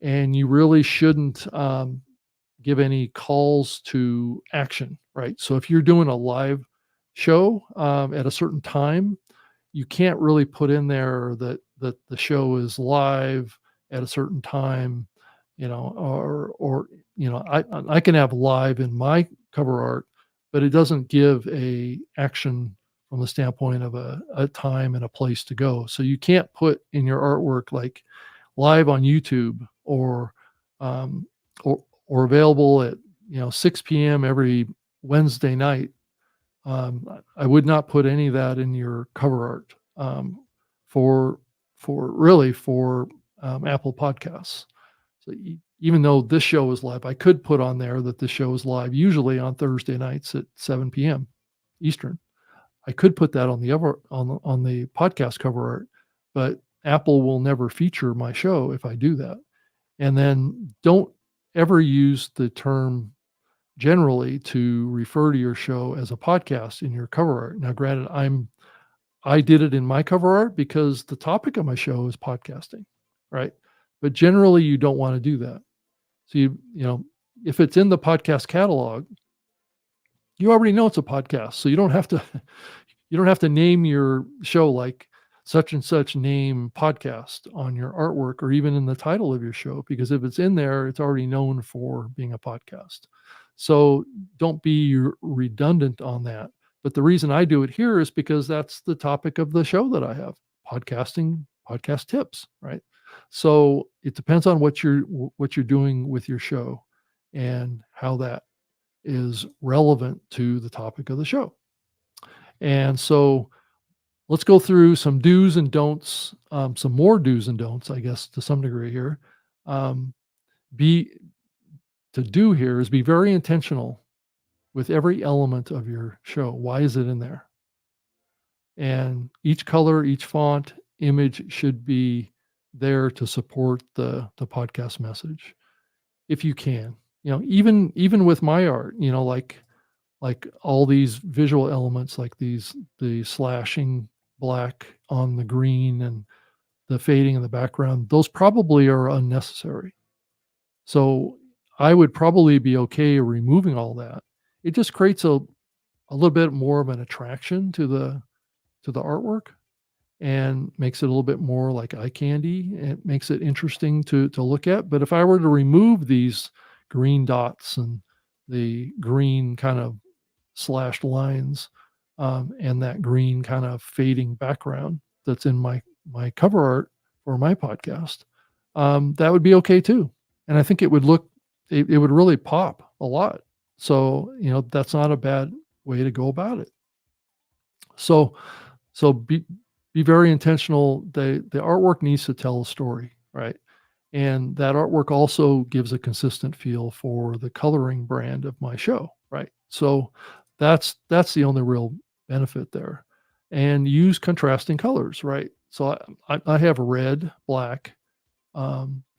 S1: and you really shouldn't give any calls to action, right? So if you're doing a live show at a certain time, you can't really put in there that the show is live at a certain time, I can have live in my cover art, but it doesn't give a action from the standpoint of a time and a place to go. So you can't put in your artwork like live on YouTube um, or available at 6 p.m. every Wednesday night. I would not put any of that in your cover art for Apple Podcasts. So even though this show is live, I could put on there that the show is live usually on Thursday nights at 7 p.m. Eastern. I could put that on the podcast cover art, but Apple will never feature my show if I do that. And then don't ever use the term generally to refer to your show as a podcast in your cover art. Now, granted, I did it in my cover art because the topic of my show is podcasting, right? But generally, you don't want to do that. So if it's in the podcast catalog, you already know it's a podcast, so you don't have to name your show like such and such name podcast on your artwork or even in the title of your show, because if it's in there, it's already known for being a podcast. So don't be redundant on that. But the reason I do it here is because that's the topic of the show that I have: podcasting, podcast tips, right? So it depends on what you're doing with your show and how that is relevant to the topic of the show. And so let's go through some do's and don'ts, some more do's and don'ts, I guess, to some degree here. Be very intentional with every element of your show. Why is it in there? And each color, each font, image should be there to support the podcast message, if you can. Even with my art, like all these visual elements, like the slashing black on the green and the fading in the background, those probably are unnecessary. So I would probably be okay removing all that. It just creates a little bit more of an attraction to the artwork and makes it a little bit more like eye candy. It makes it interesting to look at. But if I were to remove these green dots and the green kind of slashed lines and that green kind of fading background that's in my cover art for my podcast, that would be okay too. And I think it would really pop a lot. So, that's not a bad way to go about it. So be very intentional. The artwork needs to tell a story, right? And that artwork also gives a consistent feel for the coloring brand of my show, right? So that's the only real benefit there. And use contrasting colors, right? So I have red, black,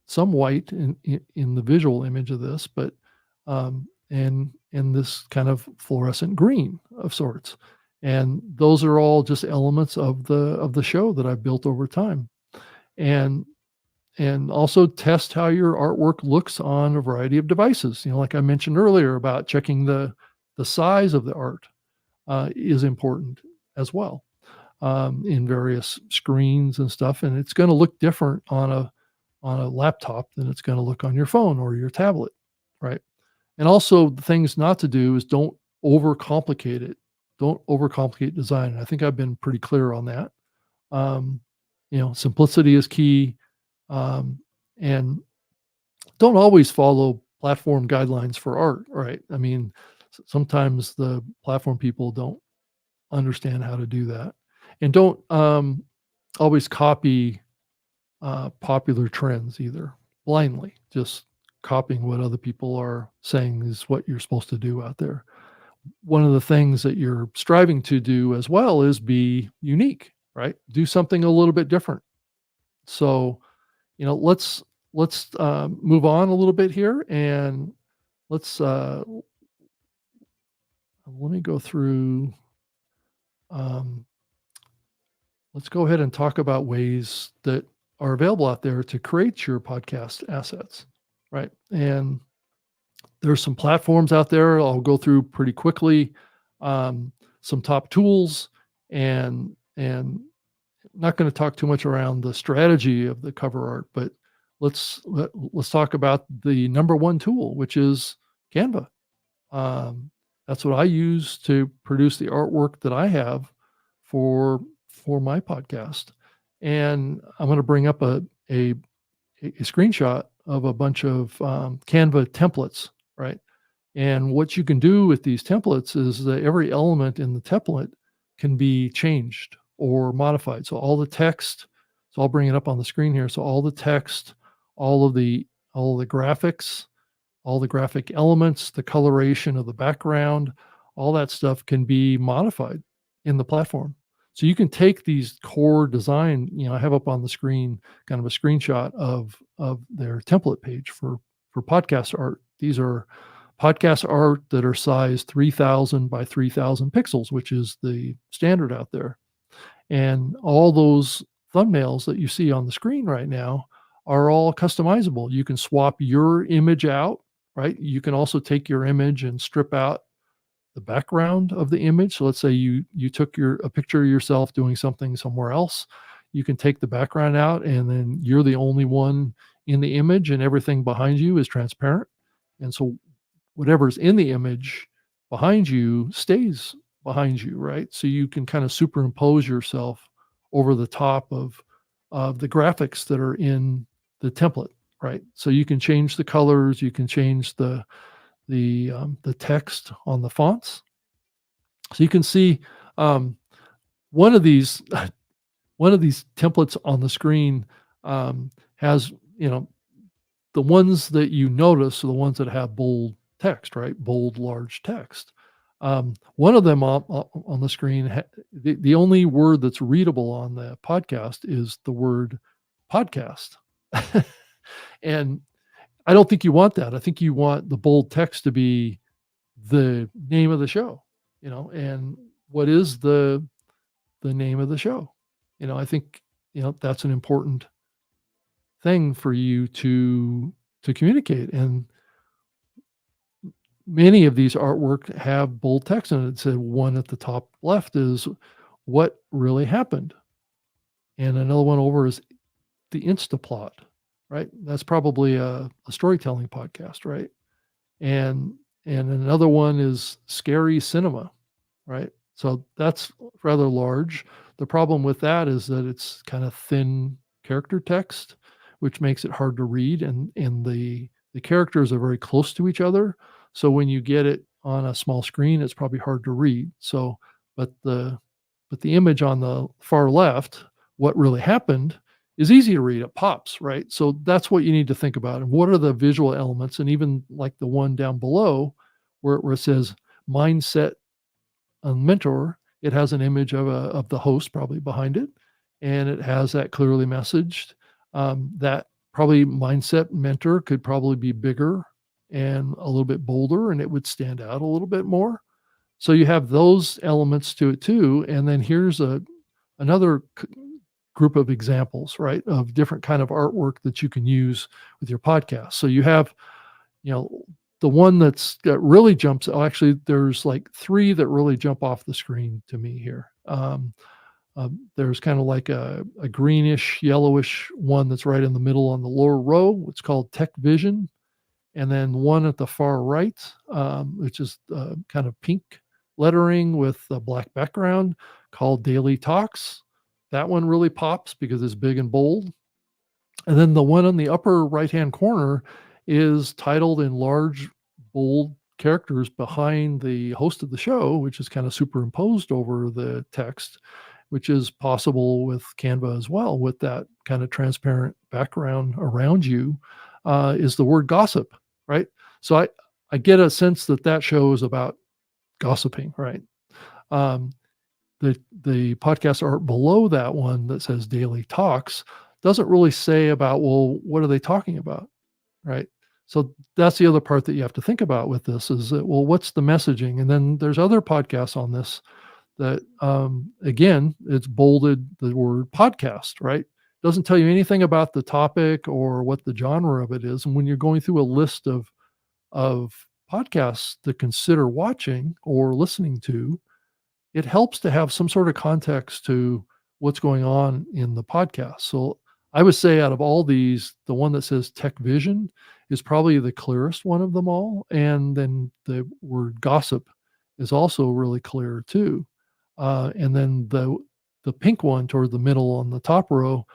S1: some white in the visual image of this, but and this kind of fluorescent green of sorts. And those are all just elements of the show that I've built over time. And also test how your artwork looks on a variety of devices. Like I mentioned earlier about checking the size of the art is important as well, in various screens and stuff. And it's going to look different on a laptop than it's going to look on your phone or your tablet, right? And also, the things not to do is don't overcomplicate it. Don't overcomplicate design. I think I've been pretty clear on that. Um, simplicity is key, and don't always follow platform guidelines for art, right? I mean, sometimes the platform people don't understand how to do that, and don't always copy popular trends either blindly. Just copying what other people are saying is what you're supposed to do out there. One of the things that you're striving to do as well is be unique, right? Do something a little bit different. So, let's move on a little bit here, and let's let me go through. Um, let's go ahead and talk about ways that are available out there to create your podcast assets, right? And there's some platforms out there I'll go through pretty quickly, some top tools, and not going to talk too much around the strategy of the cover art, but let's talk about the number one tool, which is Canva. Um, that's what I use to produce the artwork that I have for my podcast. And I'm going to bring up a screenshot of a bunch of Canva templates, right? And what you can do with these templates is that every element in the template can be changed or modified. So all the text, so I'll bring it up on the screen here. So all the text, all of the graphics, all the graphic elements, the coloration of the background, all that stuff can be modified in the platform. So you can take these core design, I have up on the screen kind of a screenshot of their template page for podcast art. These are podcast art that are sized 3,000 by 3,000 pixels, which is the standard out there. And all those thumbnails that you see on the screen right now are all customizable. You can swap your image out, right? You can also take your image and strip out the background of the image. So let's say you took a picture of yourself doing something somewhere else. You can take the background out, and then you're the only one in the image, and everything behind you is transparent. And so whatever's in the image behind you stays behind you, right? So you can kind of superimpose yourself over the top of the graphics that are in the template, right? So you can change the colors, you can change the text on the fonts. So you can see one of these templates on the screen has, the ones that you notice are the ones that have bold text, right? Bold, large text. One of them on the screen, the only word that's readable on the podcast is the word podcast. And I don't think you want that. I think you want the bold text to be the name of the show, and what is the name of the show? I think, that's an important thing for you to communicate. And many of these artwork have bold text in it. It said one at the top left is what really happened. And another one over is the Instaplot, right? That's probably a storytelling podcast, right? And another one is scary cinema, right? So that's rather large. The problem with that is that it's kind of thin character text, which makes it hard to read, and the characters are very close to each other. So when you get it on a small screen, it's probably hard to read. So, but the image on the far left, what really happened, is easy to read. It pops, right? So that's what you need to think about. And what are the visual elements? And even like the one down below where it says mindset and mentor, it has an image of the host probably behind it. And it has that clearly messaged, that probably Mindset Mentor could probably be bigger and a little bit bolder, and it would stand out a little bit more. So you have those elements to it too. And then here's another group of examples, right, of different kind of artwork that you can use with your podcast. So you have, you know, the one that really jumps. Oh, actually, there's like three that really jump off the screen to me here. There's kind of like a greenish, yellowish one that's right in the middle on the lower row. It's called Tech Vision. And then one at the far right, which is kind of pink lettering with a black background, called Daily Talks. That one really pops because it's big and bold. And then the one on the upper right-hand corner is titled in large, bold characters behind the host of the show, which is kind of superimposed over the text, which is possible with Canva as well, with that kind of transparent background around you, is the word gossip, right? So I get a sense that that show is about gossiping, right? Um, the podcast art below that one that says Daily Talks doesn't really say about, well, what are they talking about, right? So that's the other part that you have to think about with this is that, well, what's the messaging? And then there's other podcasts on this that, again, it's bolded the word podcast, right? Doesn't tell you anything about the topic or what the genre of it is. And when you're going through a list of podcasts to consider watching or listening to, it helps to have some sort of context to what's going on in the podcast. So I would say out of all these, the one that says Tech Vision is probably the clearest one of them all. And then the word gossip is also really clear too. And then the pink one toward the middle on the top row,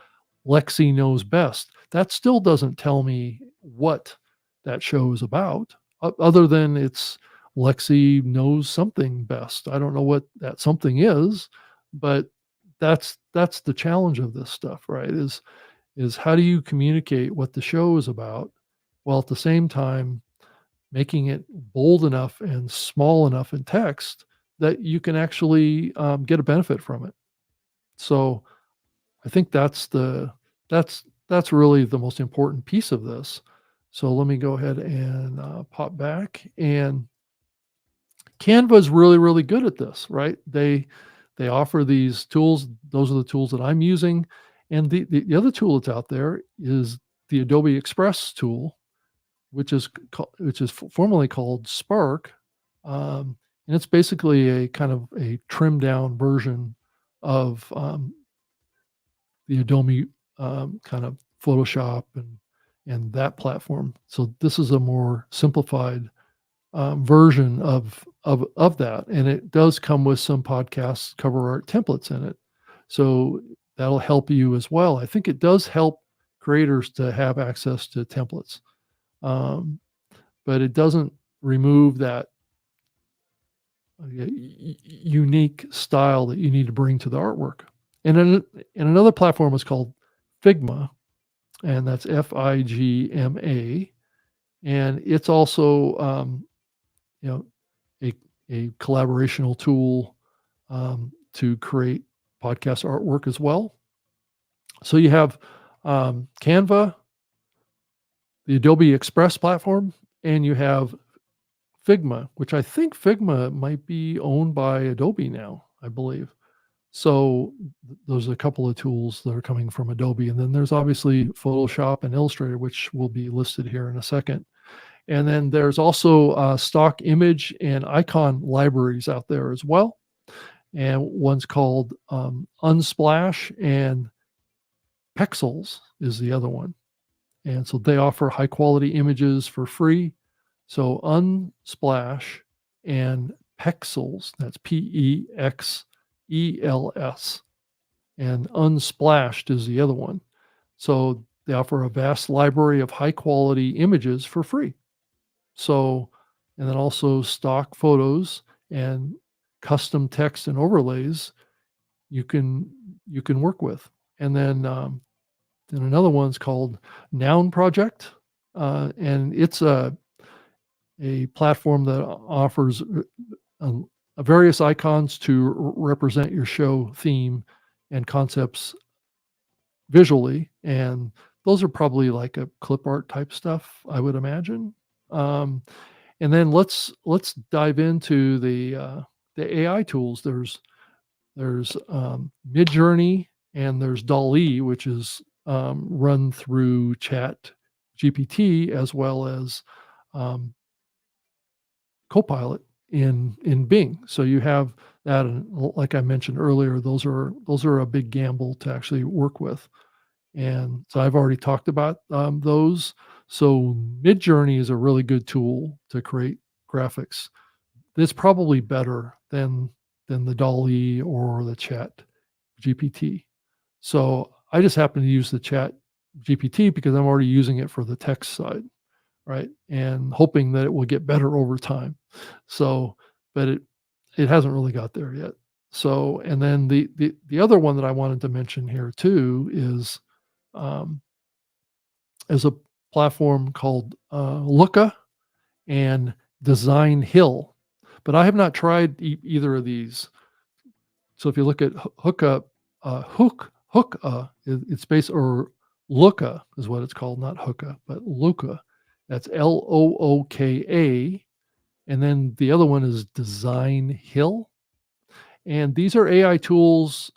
S1: Lexi Knows Best. That still doesn't tell me what that show is about, other than it's Lexi knows something best. I don't know what that something is, but that's the challenge of this stuff, right? Is how do you communicate what the show is about while at the same time making it bold enough and small enough in text that you can actually get a benefit from it. So I think that's really the most important piece of this. So let me go ahead and pop back. And Canva is really, really good at this, right? They offer these tools. Those are the tools that I'm using. And the other tool that's out there is the Adobe Express tool, which is formerly called Spark. And it's basically a kind of a trimmed down version of the Adobe kind of Photoshop and that platform. So this is a more simplified version of that, and it does come with some podcast cover art templates in it. So that'll help you as well. I think it does help creators to have access to templates, but it doesn't remove that unique style that you need to bring to the artwork. And another platform is called Figma, and that's Figma, and it's also a collaborational tool to create podcast artwork as well. So you have Canva, the Adobe Express platform, and you have Figma, which I think Figma might be owned by Adobe now, I believe. So those are a couple of tools that are coming from Adobe. And then there's obviously Photoshop and Illustrator, which will be listed here in a second. And then there's also stock image and icon libraries out there as well. And one's called Unsplash, and Pexels is the other one. And so they offer high quality images for free. So Unsplash and Pexels, that's Pexels, and Unsplashed is the other one. So they offer a vast library of high quality images for free. So, and then also stock photos and custom text and overlays you can work with. And then another one's called Noun Project, and it's a platform that offers various icons to represent your show theme and concepts visually, and those are probably like a clip art type stuff, I would imagine. Um, and then let's dive into the AI tools. There's Midjourney and there's DALL-E, which is run through Chat GPT as well as um, Copilot in Bing. So you have that, and like I mentioned earlier, those are a big gamble to actually work with. And so I've already talked about those. So Midjourney is a really good tool to create graphics. It's probably better than the Dolly or the Chat GPT. So I just happen to use the Chat GPT because I'm already using it for the text side, right? And hoping that it will get better over time. So, but it hasn't really got there yet. So, and then the other one that I wanted to mention here too um, is a platform called Looka and Design Hill, but I have not tried either of these. So if you look at it's based, or Looka is what it's called, not Hooka, but Looka. That's Looka, and then the other one is Design Hill. And these are AI tools,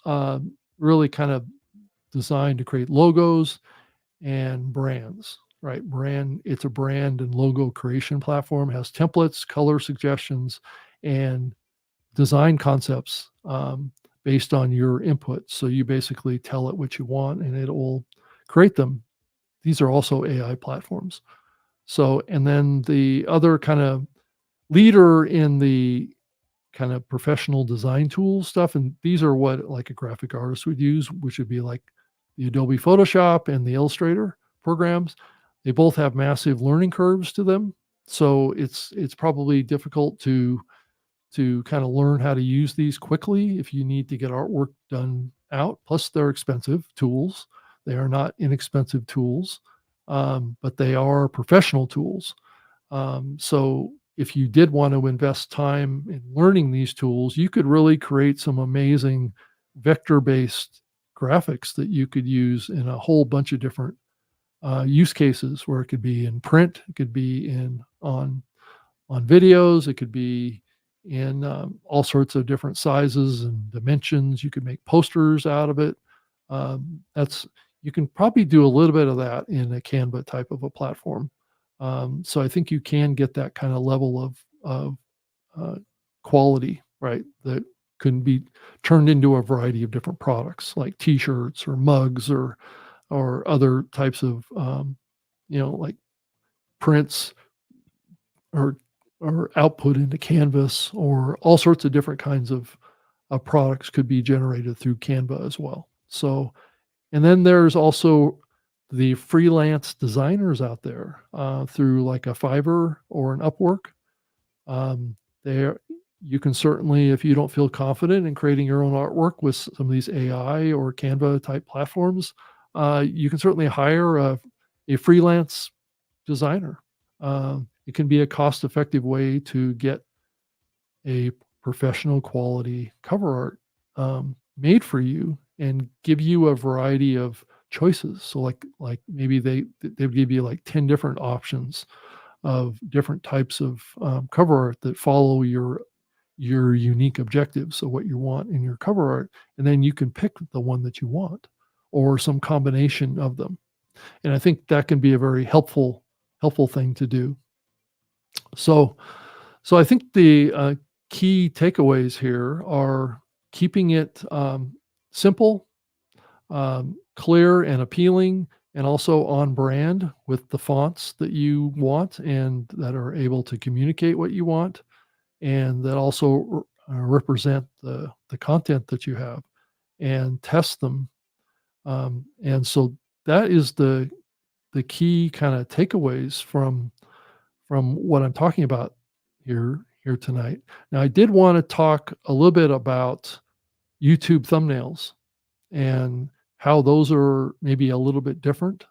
S1: really kind of designed to create logos and brands, right? It's a brand and logo creation platform, has templates, color suggestions, and design concepts based on your input. So you basically tell it what you want and it will create them. These are also AI platforms. So, and then the other kind of leader in the kind of professional design tool stuff, and these are what like a graphic artist would use, which would be like the Adobe Photoshop and the Illustrator programs. They both have massive learning curves to them. So it's probably difficult to kind of learn how to use these quickly if you need to get artwork done out. Plus, they're expensive tools. They are not inexpensive tools, but they are professional tools. So, if you did want to invest time in learning these tools, you could really create some amazing vector based graphics that you could use in a whole bunch of different use cases where it could be in print, it could be in on videos. It could be in all sorts of different sizes and dimensions. You could make posters out of it. That's You can probably do a little bit of that in a Canva type of a platform. So I think you can get that kind of level of uh, quality, right? That can be turned into a variety of different products like T-shirts or mugs or other types of like prints or output into Canvas, or all sorts of different kinds of products could be generated through Canva as well. So, and then there's also the freelance designers out there through like a Fiverr or an Upwork. There, you can certainly, if you don't feel confident in creating your own artwork with some of these AI or Canva type platforms, you can certainly hire a freelance designer. It can be a cost effective way to get a professional quality cover art made for you and give you a variety of choices. So like maybe they give you like 10 different options of different types of cover art that follow your unique objectives. So what you want in your cover art, and then you can pick the one that you want or some combination of them. And I think that can be a very helpful thing to do. So I think the key takeaways here are keeping it simple, clear, and appealing, and also on brand with the fonts that you want and that are able to communicate what you want, and that also represent the content that you have, and test them. And so that is the key kind of takeaways from what I'm talking about here tonight. Now, I did want to talk a little bit about YouTube thumbnails and how those are maybe a little bit different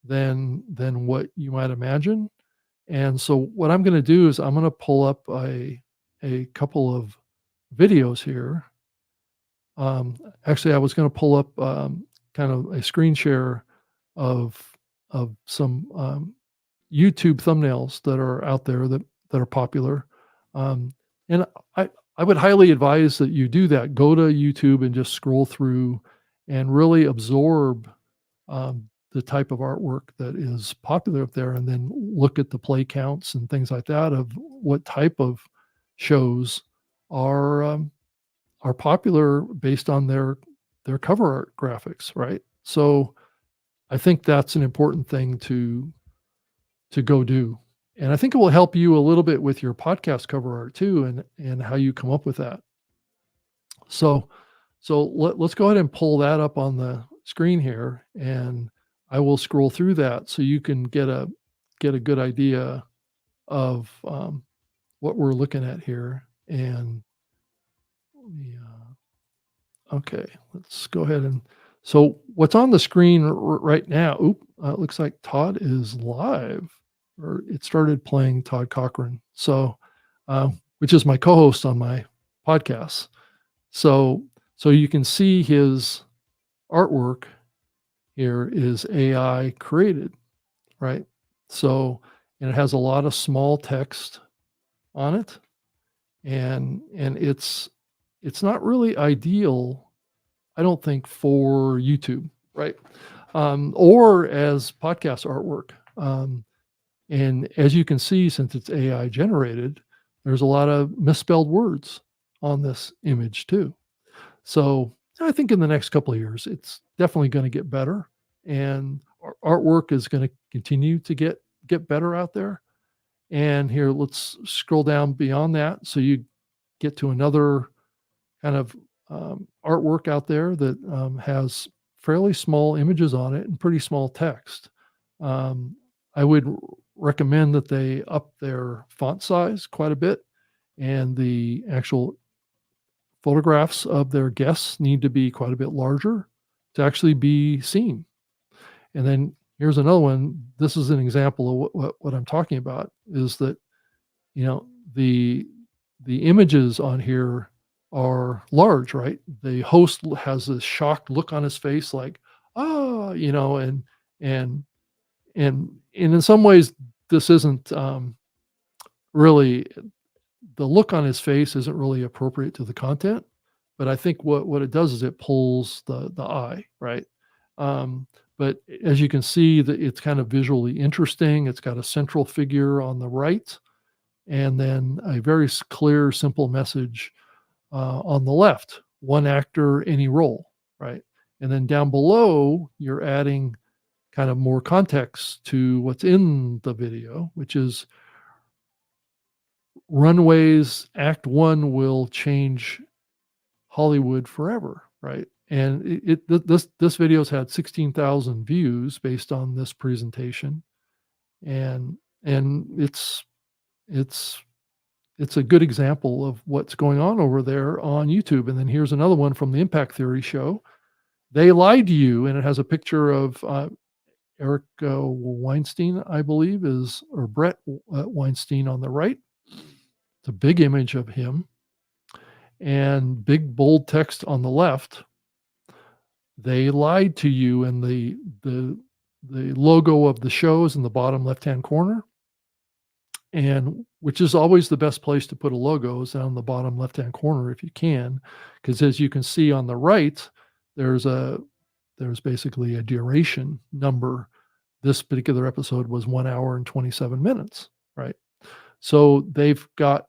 S1: than what you might imagine. And so what I'm going to do is I'm going to pull up a couple of videos here. Actually, I was going to pull up kind of a screen share of some YouTube thumbnails that are out there that are popular. Um, and I would highly advise that you do that. Go to YouTube and just scroll through and really absorb the type of artwork that is popular up there, and then look at the play counts and things like that of what type of shows are popular based on their cover art graphics, right? So I think that's an important thing to go do. And I think it will help you a little bit with your podcast cover art too, and how you come up with that. So let's go ahead and pull that up on the screen here, and I will scroll through that so you can get a good idea of what we're looking at here. And let me, okay, let's go ahead and so what's on the screen right now. It looks like Todd is live, or it started playing Todd Cochran. So, which is my co-host on my podcast. So you can see his artwork here is AI created, right? So, and it has a lot of small text on it, and it's not really ideal, I don't think, for YouTube, right? Or as podcast artwork. And as you can see, since it's AI generated, there's a lot of misspelled words on this image too. So I think in the next couple of years, it's definitely going to get better, and artwork is going to continue to get better out there. And here, let's scroll down beyond that, so you get to another kind of artwork out there that has fairly small images on it and pretty small text. I would recommend that they up their font size quite a bit, and the actual photographs of their guests need to be quite a bit larger to actually be seen. And then here's another one. This is an example of what I'm talking about, is that, you know, the images on here are large, right? The host has this shocked look on his face, like, ah, and and in some ways, this isn't really, the look on his face isn't really appropriate to the content, but I think what it does is it pulls the eye, right? Um, but as you can see, that it's kind of visually interesting. It's got a central figure on the right, and then a very clear, simple message on the left. One actor, any role, right? And then down below, you're adding kind of more context to what's in the video, which is Runways Act One will change Hollywood forever, right? And this video's had 16,000 views based on this presentation, and it's it's it's a good example of what's going on over there on YouTube. And then here's another one from the Impact Theory show. They lied to you, and it has a picture of Eric Weinstein, I believe, or Brett Weinstein on the right. It's a big image of him, and big bold text on the left. They lied to you, and the logo of the show is in the bottom left-hand corner, and which is always the best place to put a logo, is down the bottom left-hand corner if you can, because as you can see on the right, there's basically a duration number. This particular episode was 1 hour and 27 minutes, right? So they've got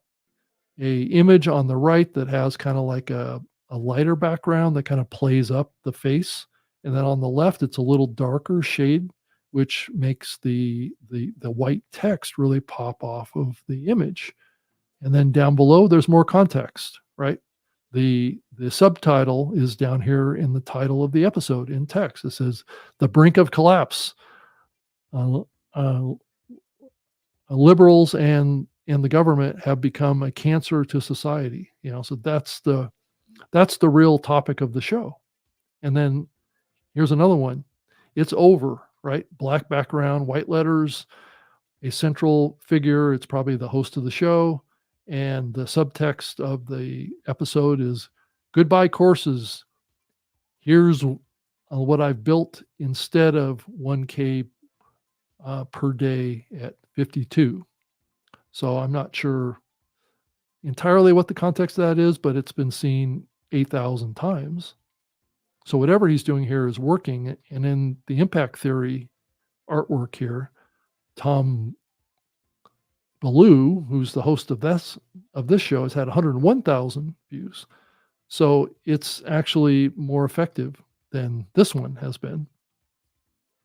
S1: a image on the right that has kind of like a lighter background that kind of plays up the face. And then on the left, it's a little darker shade, which makes the white text really pop off of the image. And then down below, there's more context, right? The subtitle is down here in the title of the episode in text. It says, "The Brink of Collapse. Uh, uh, Liberals and the government have become a cancer to society." So that's the real topic of the show. And then here's another one. It's over, right? Black background, white letters, a central figure. It's probably the host of the show. And the subtext of the episode is, "Goodbye courses. Here's what I've built instead of 1K per day at 52. So I'm not sure entirely what the context of that is, but it's been seen 8,000 times. So whatever he's doing here is working. And in the impact theory artwork here, Tom Ballou, who's the host of this show, has had 101,000 views. So it's actually more effective than this one has been.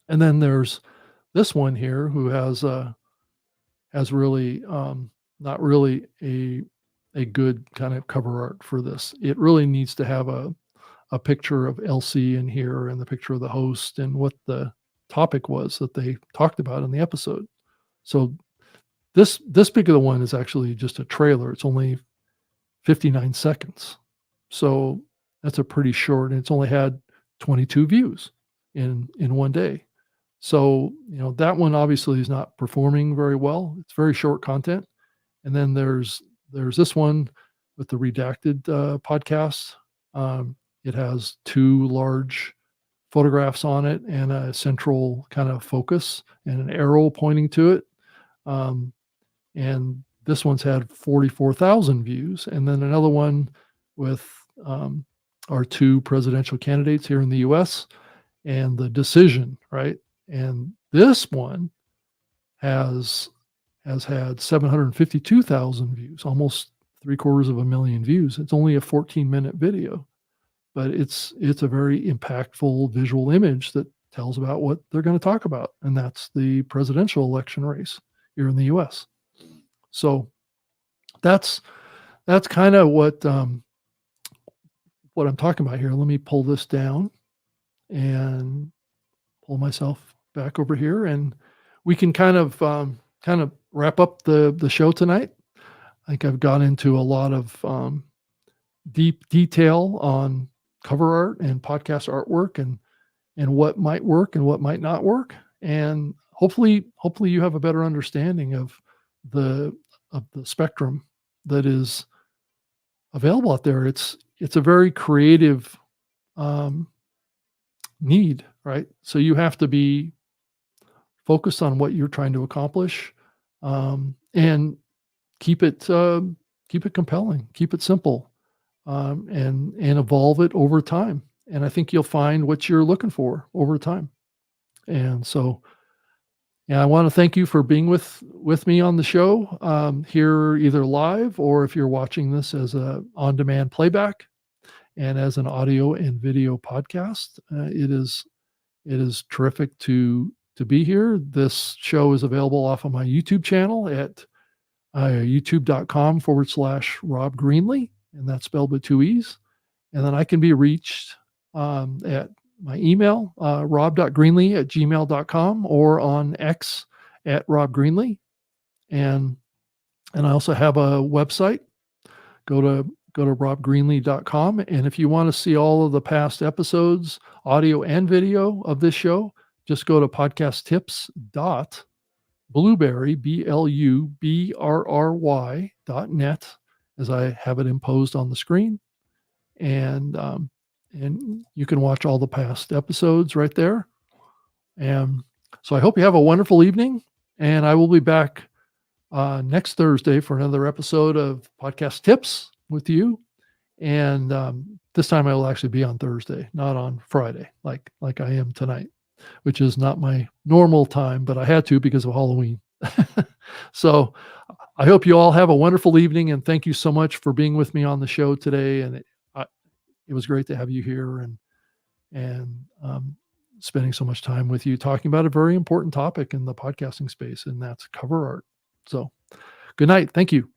S1: And then there's this one here who has really not really a good kind of cover art for this. It really needs to have a picture of Elsie in here and the picture of the host and what the topic was that they talked about in the episode. So this particular one is actually just a trailer. It's only 59 seconds. So that's a pretty short, and it's only had 22 views in one day. So, that one obviously is not performing very well. It's very short content. And then there's this one with the redacted podcast. It has 2 large photographs on it and a central kind of focus and an arrow pointing to it. And this one's had 44,000 views. And then another one with our 2 presidential candidates here in the US and the decision, right? And this one has had 752,000 views, almost 750,000 views. It's only a 14-minute video, but it's a very impactful visual image that tells about what they're going to talk about, and that's the presidential election race here in the U.S. So that's kind of what I'm talking about here. Let me pull this down and pull myself back over here, and we can kind of wrap up the show tonight. I think I've gone into a lot of deep detail on cover art and podcast artwork and what might work and what might not work. And hopefully you have a better understanding of the spectrum that is available out there. It's a very creative need, right? So you have to be focused on what you're trying to accomplish, and keep it compelling, keep it simple, and evolve it over time. And I think you'll find what you're looking for over time. And so, I want to thank you for being with me on the show, here either live or if you're watching this as a on-demand playback and as an audio and video podcast. It is terrific to be here. This show is available off of my YouTube channel at youtube.com/Rob Greenlee, and that's spelled with 2 E's. And then I can be reached at my email, rob.greenlee@gmail.com, or on X at Rob Greenlee. And I also have a website. Go to robgreenlee.com. And if you want to see all of the past episodes, audio and video of this show, just go to podcasttips.blueberry, BLUBRRY.net, as I have it imposed on the screen. And you can watch all the past episodes right there. And so I hope you have a wonderful evening, and I will be back next Thursday for another episode of Podcast Tips with you. And this time I will actually be on Thursday, not on Friday, like I am tonight, which is not my normal time, but I had to because of Halloween. So I hope you all have a wonderful evening, and thank you so much for being with me on the show today. And it was great to have you here and spending so much time with you talking about a very important topic in the podcasting space, and that's cover art. So good night. Thank you.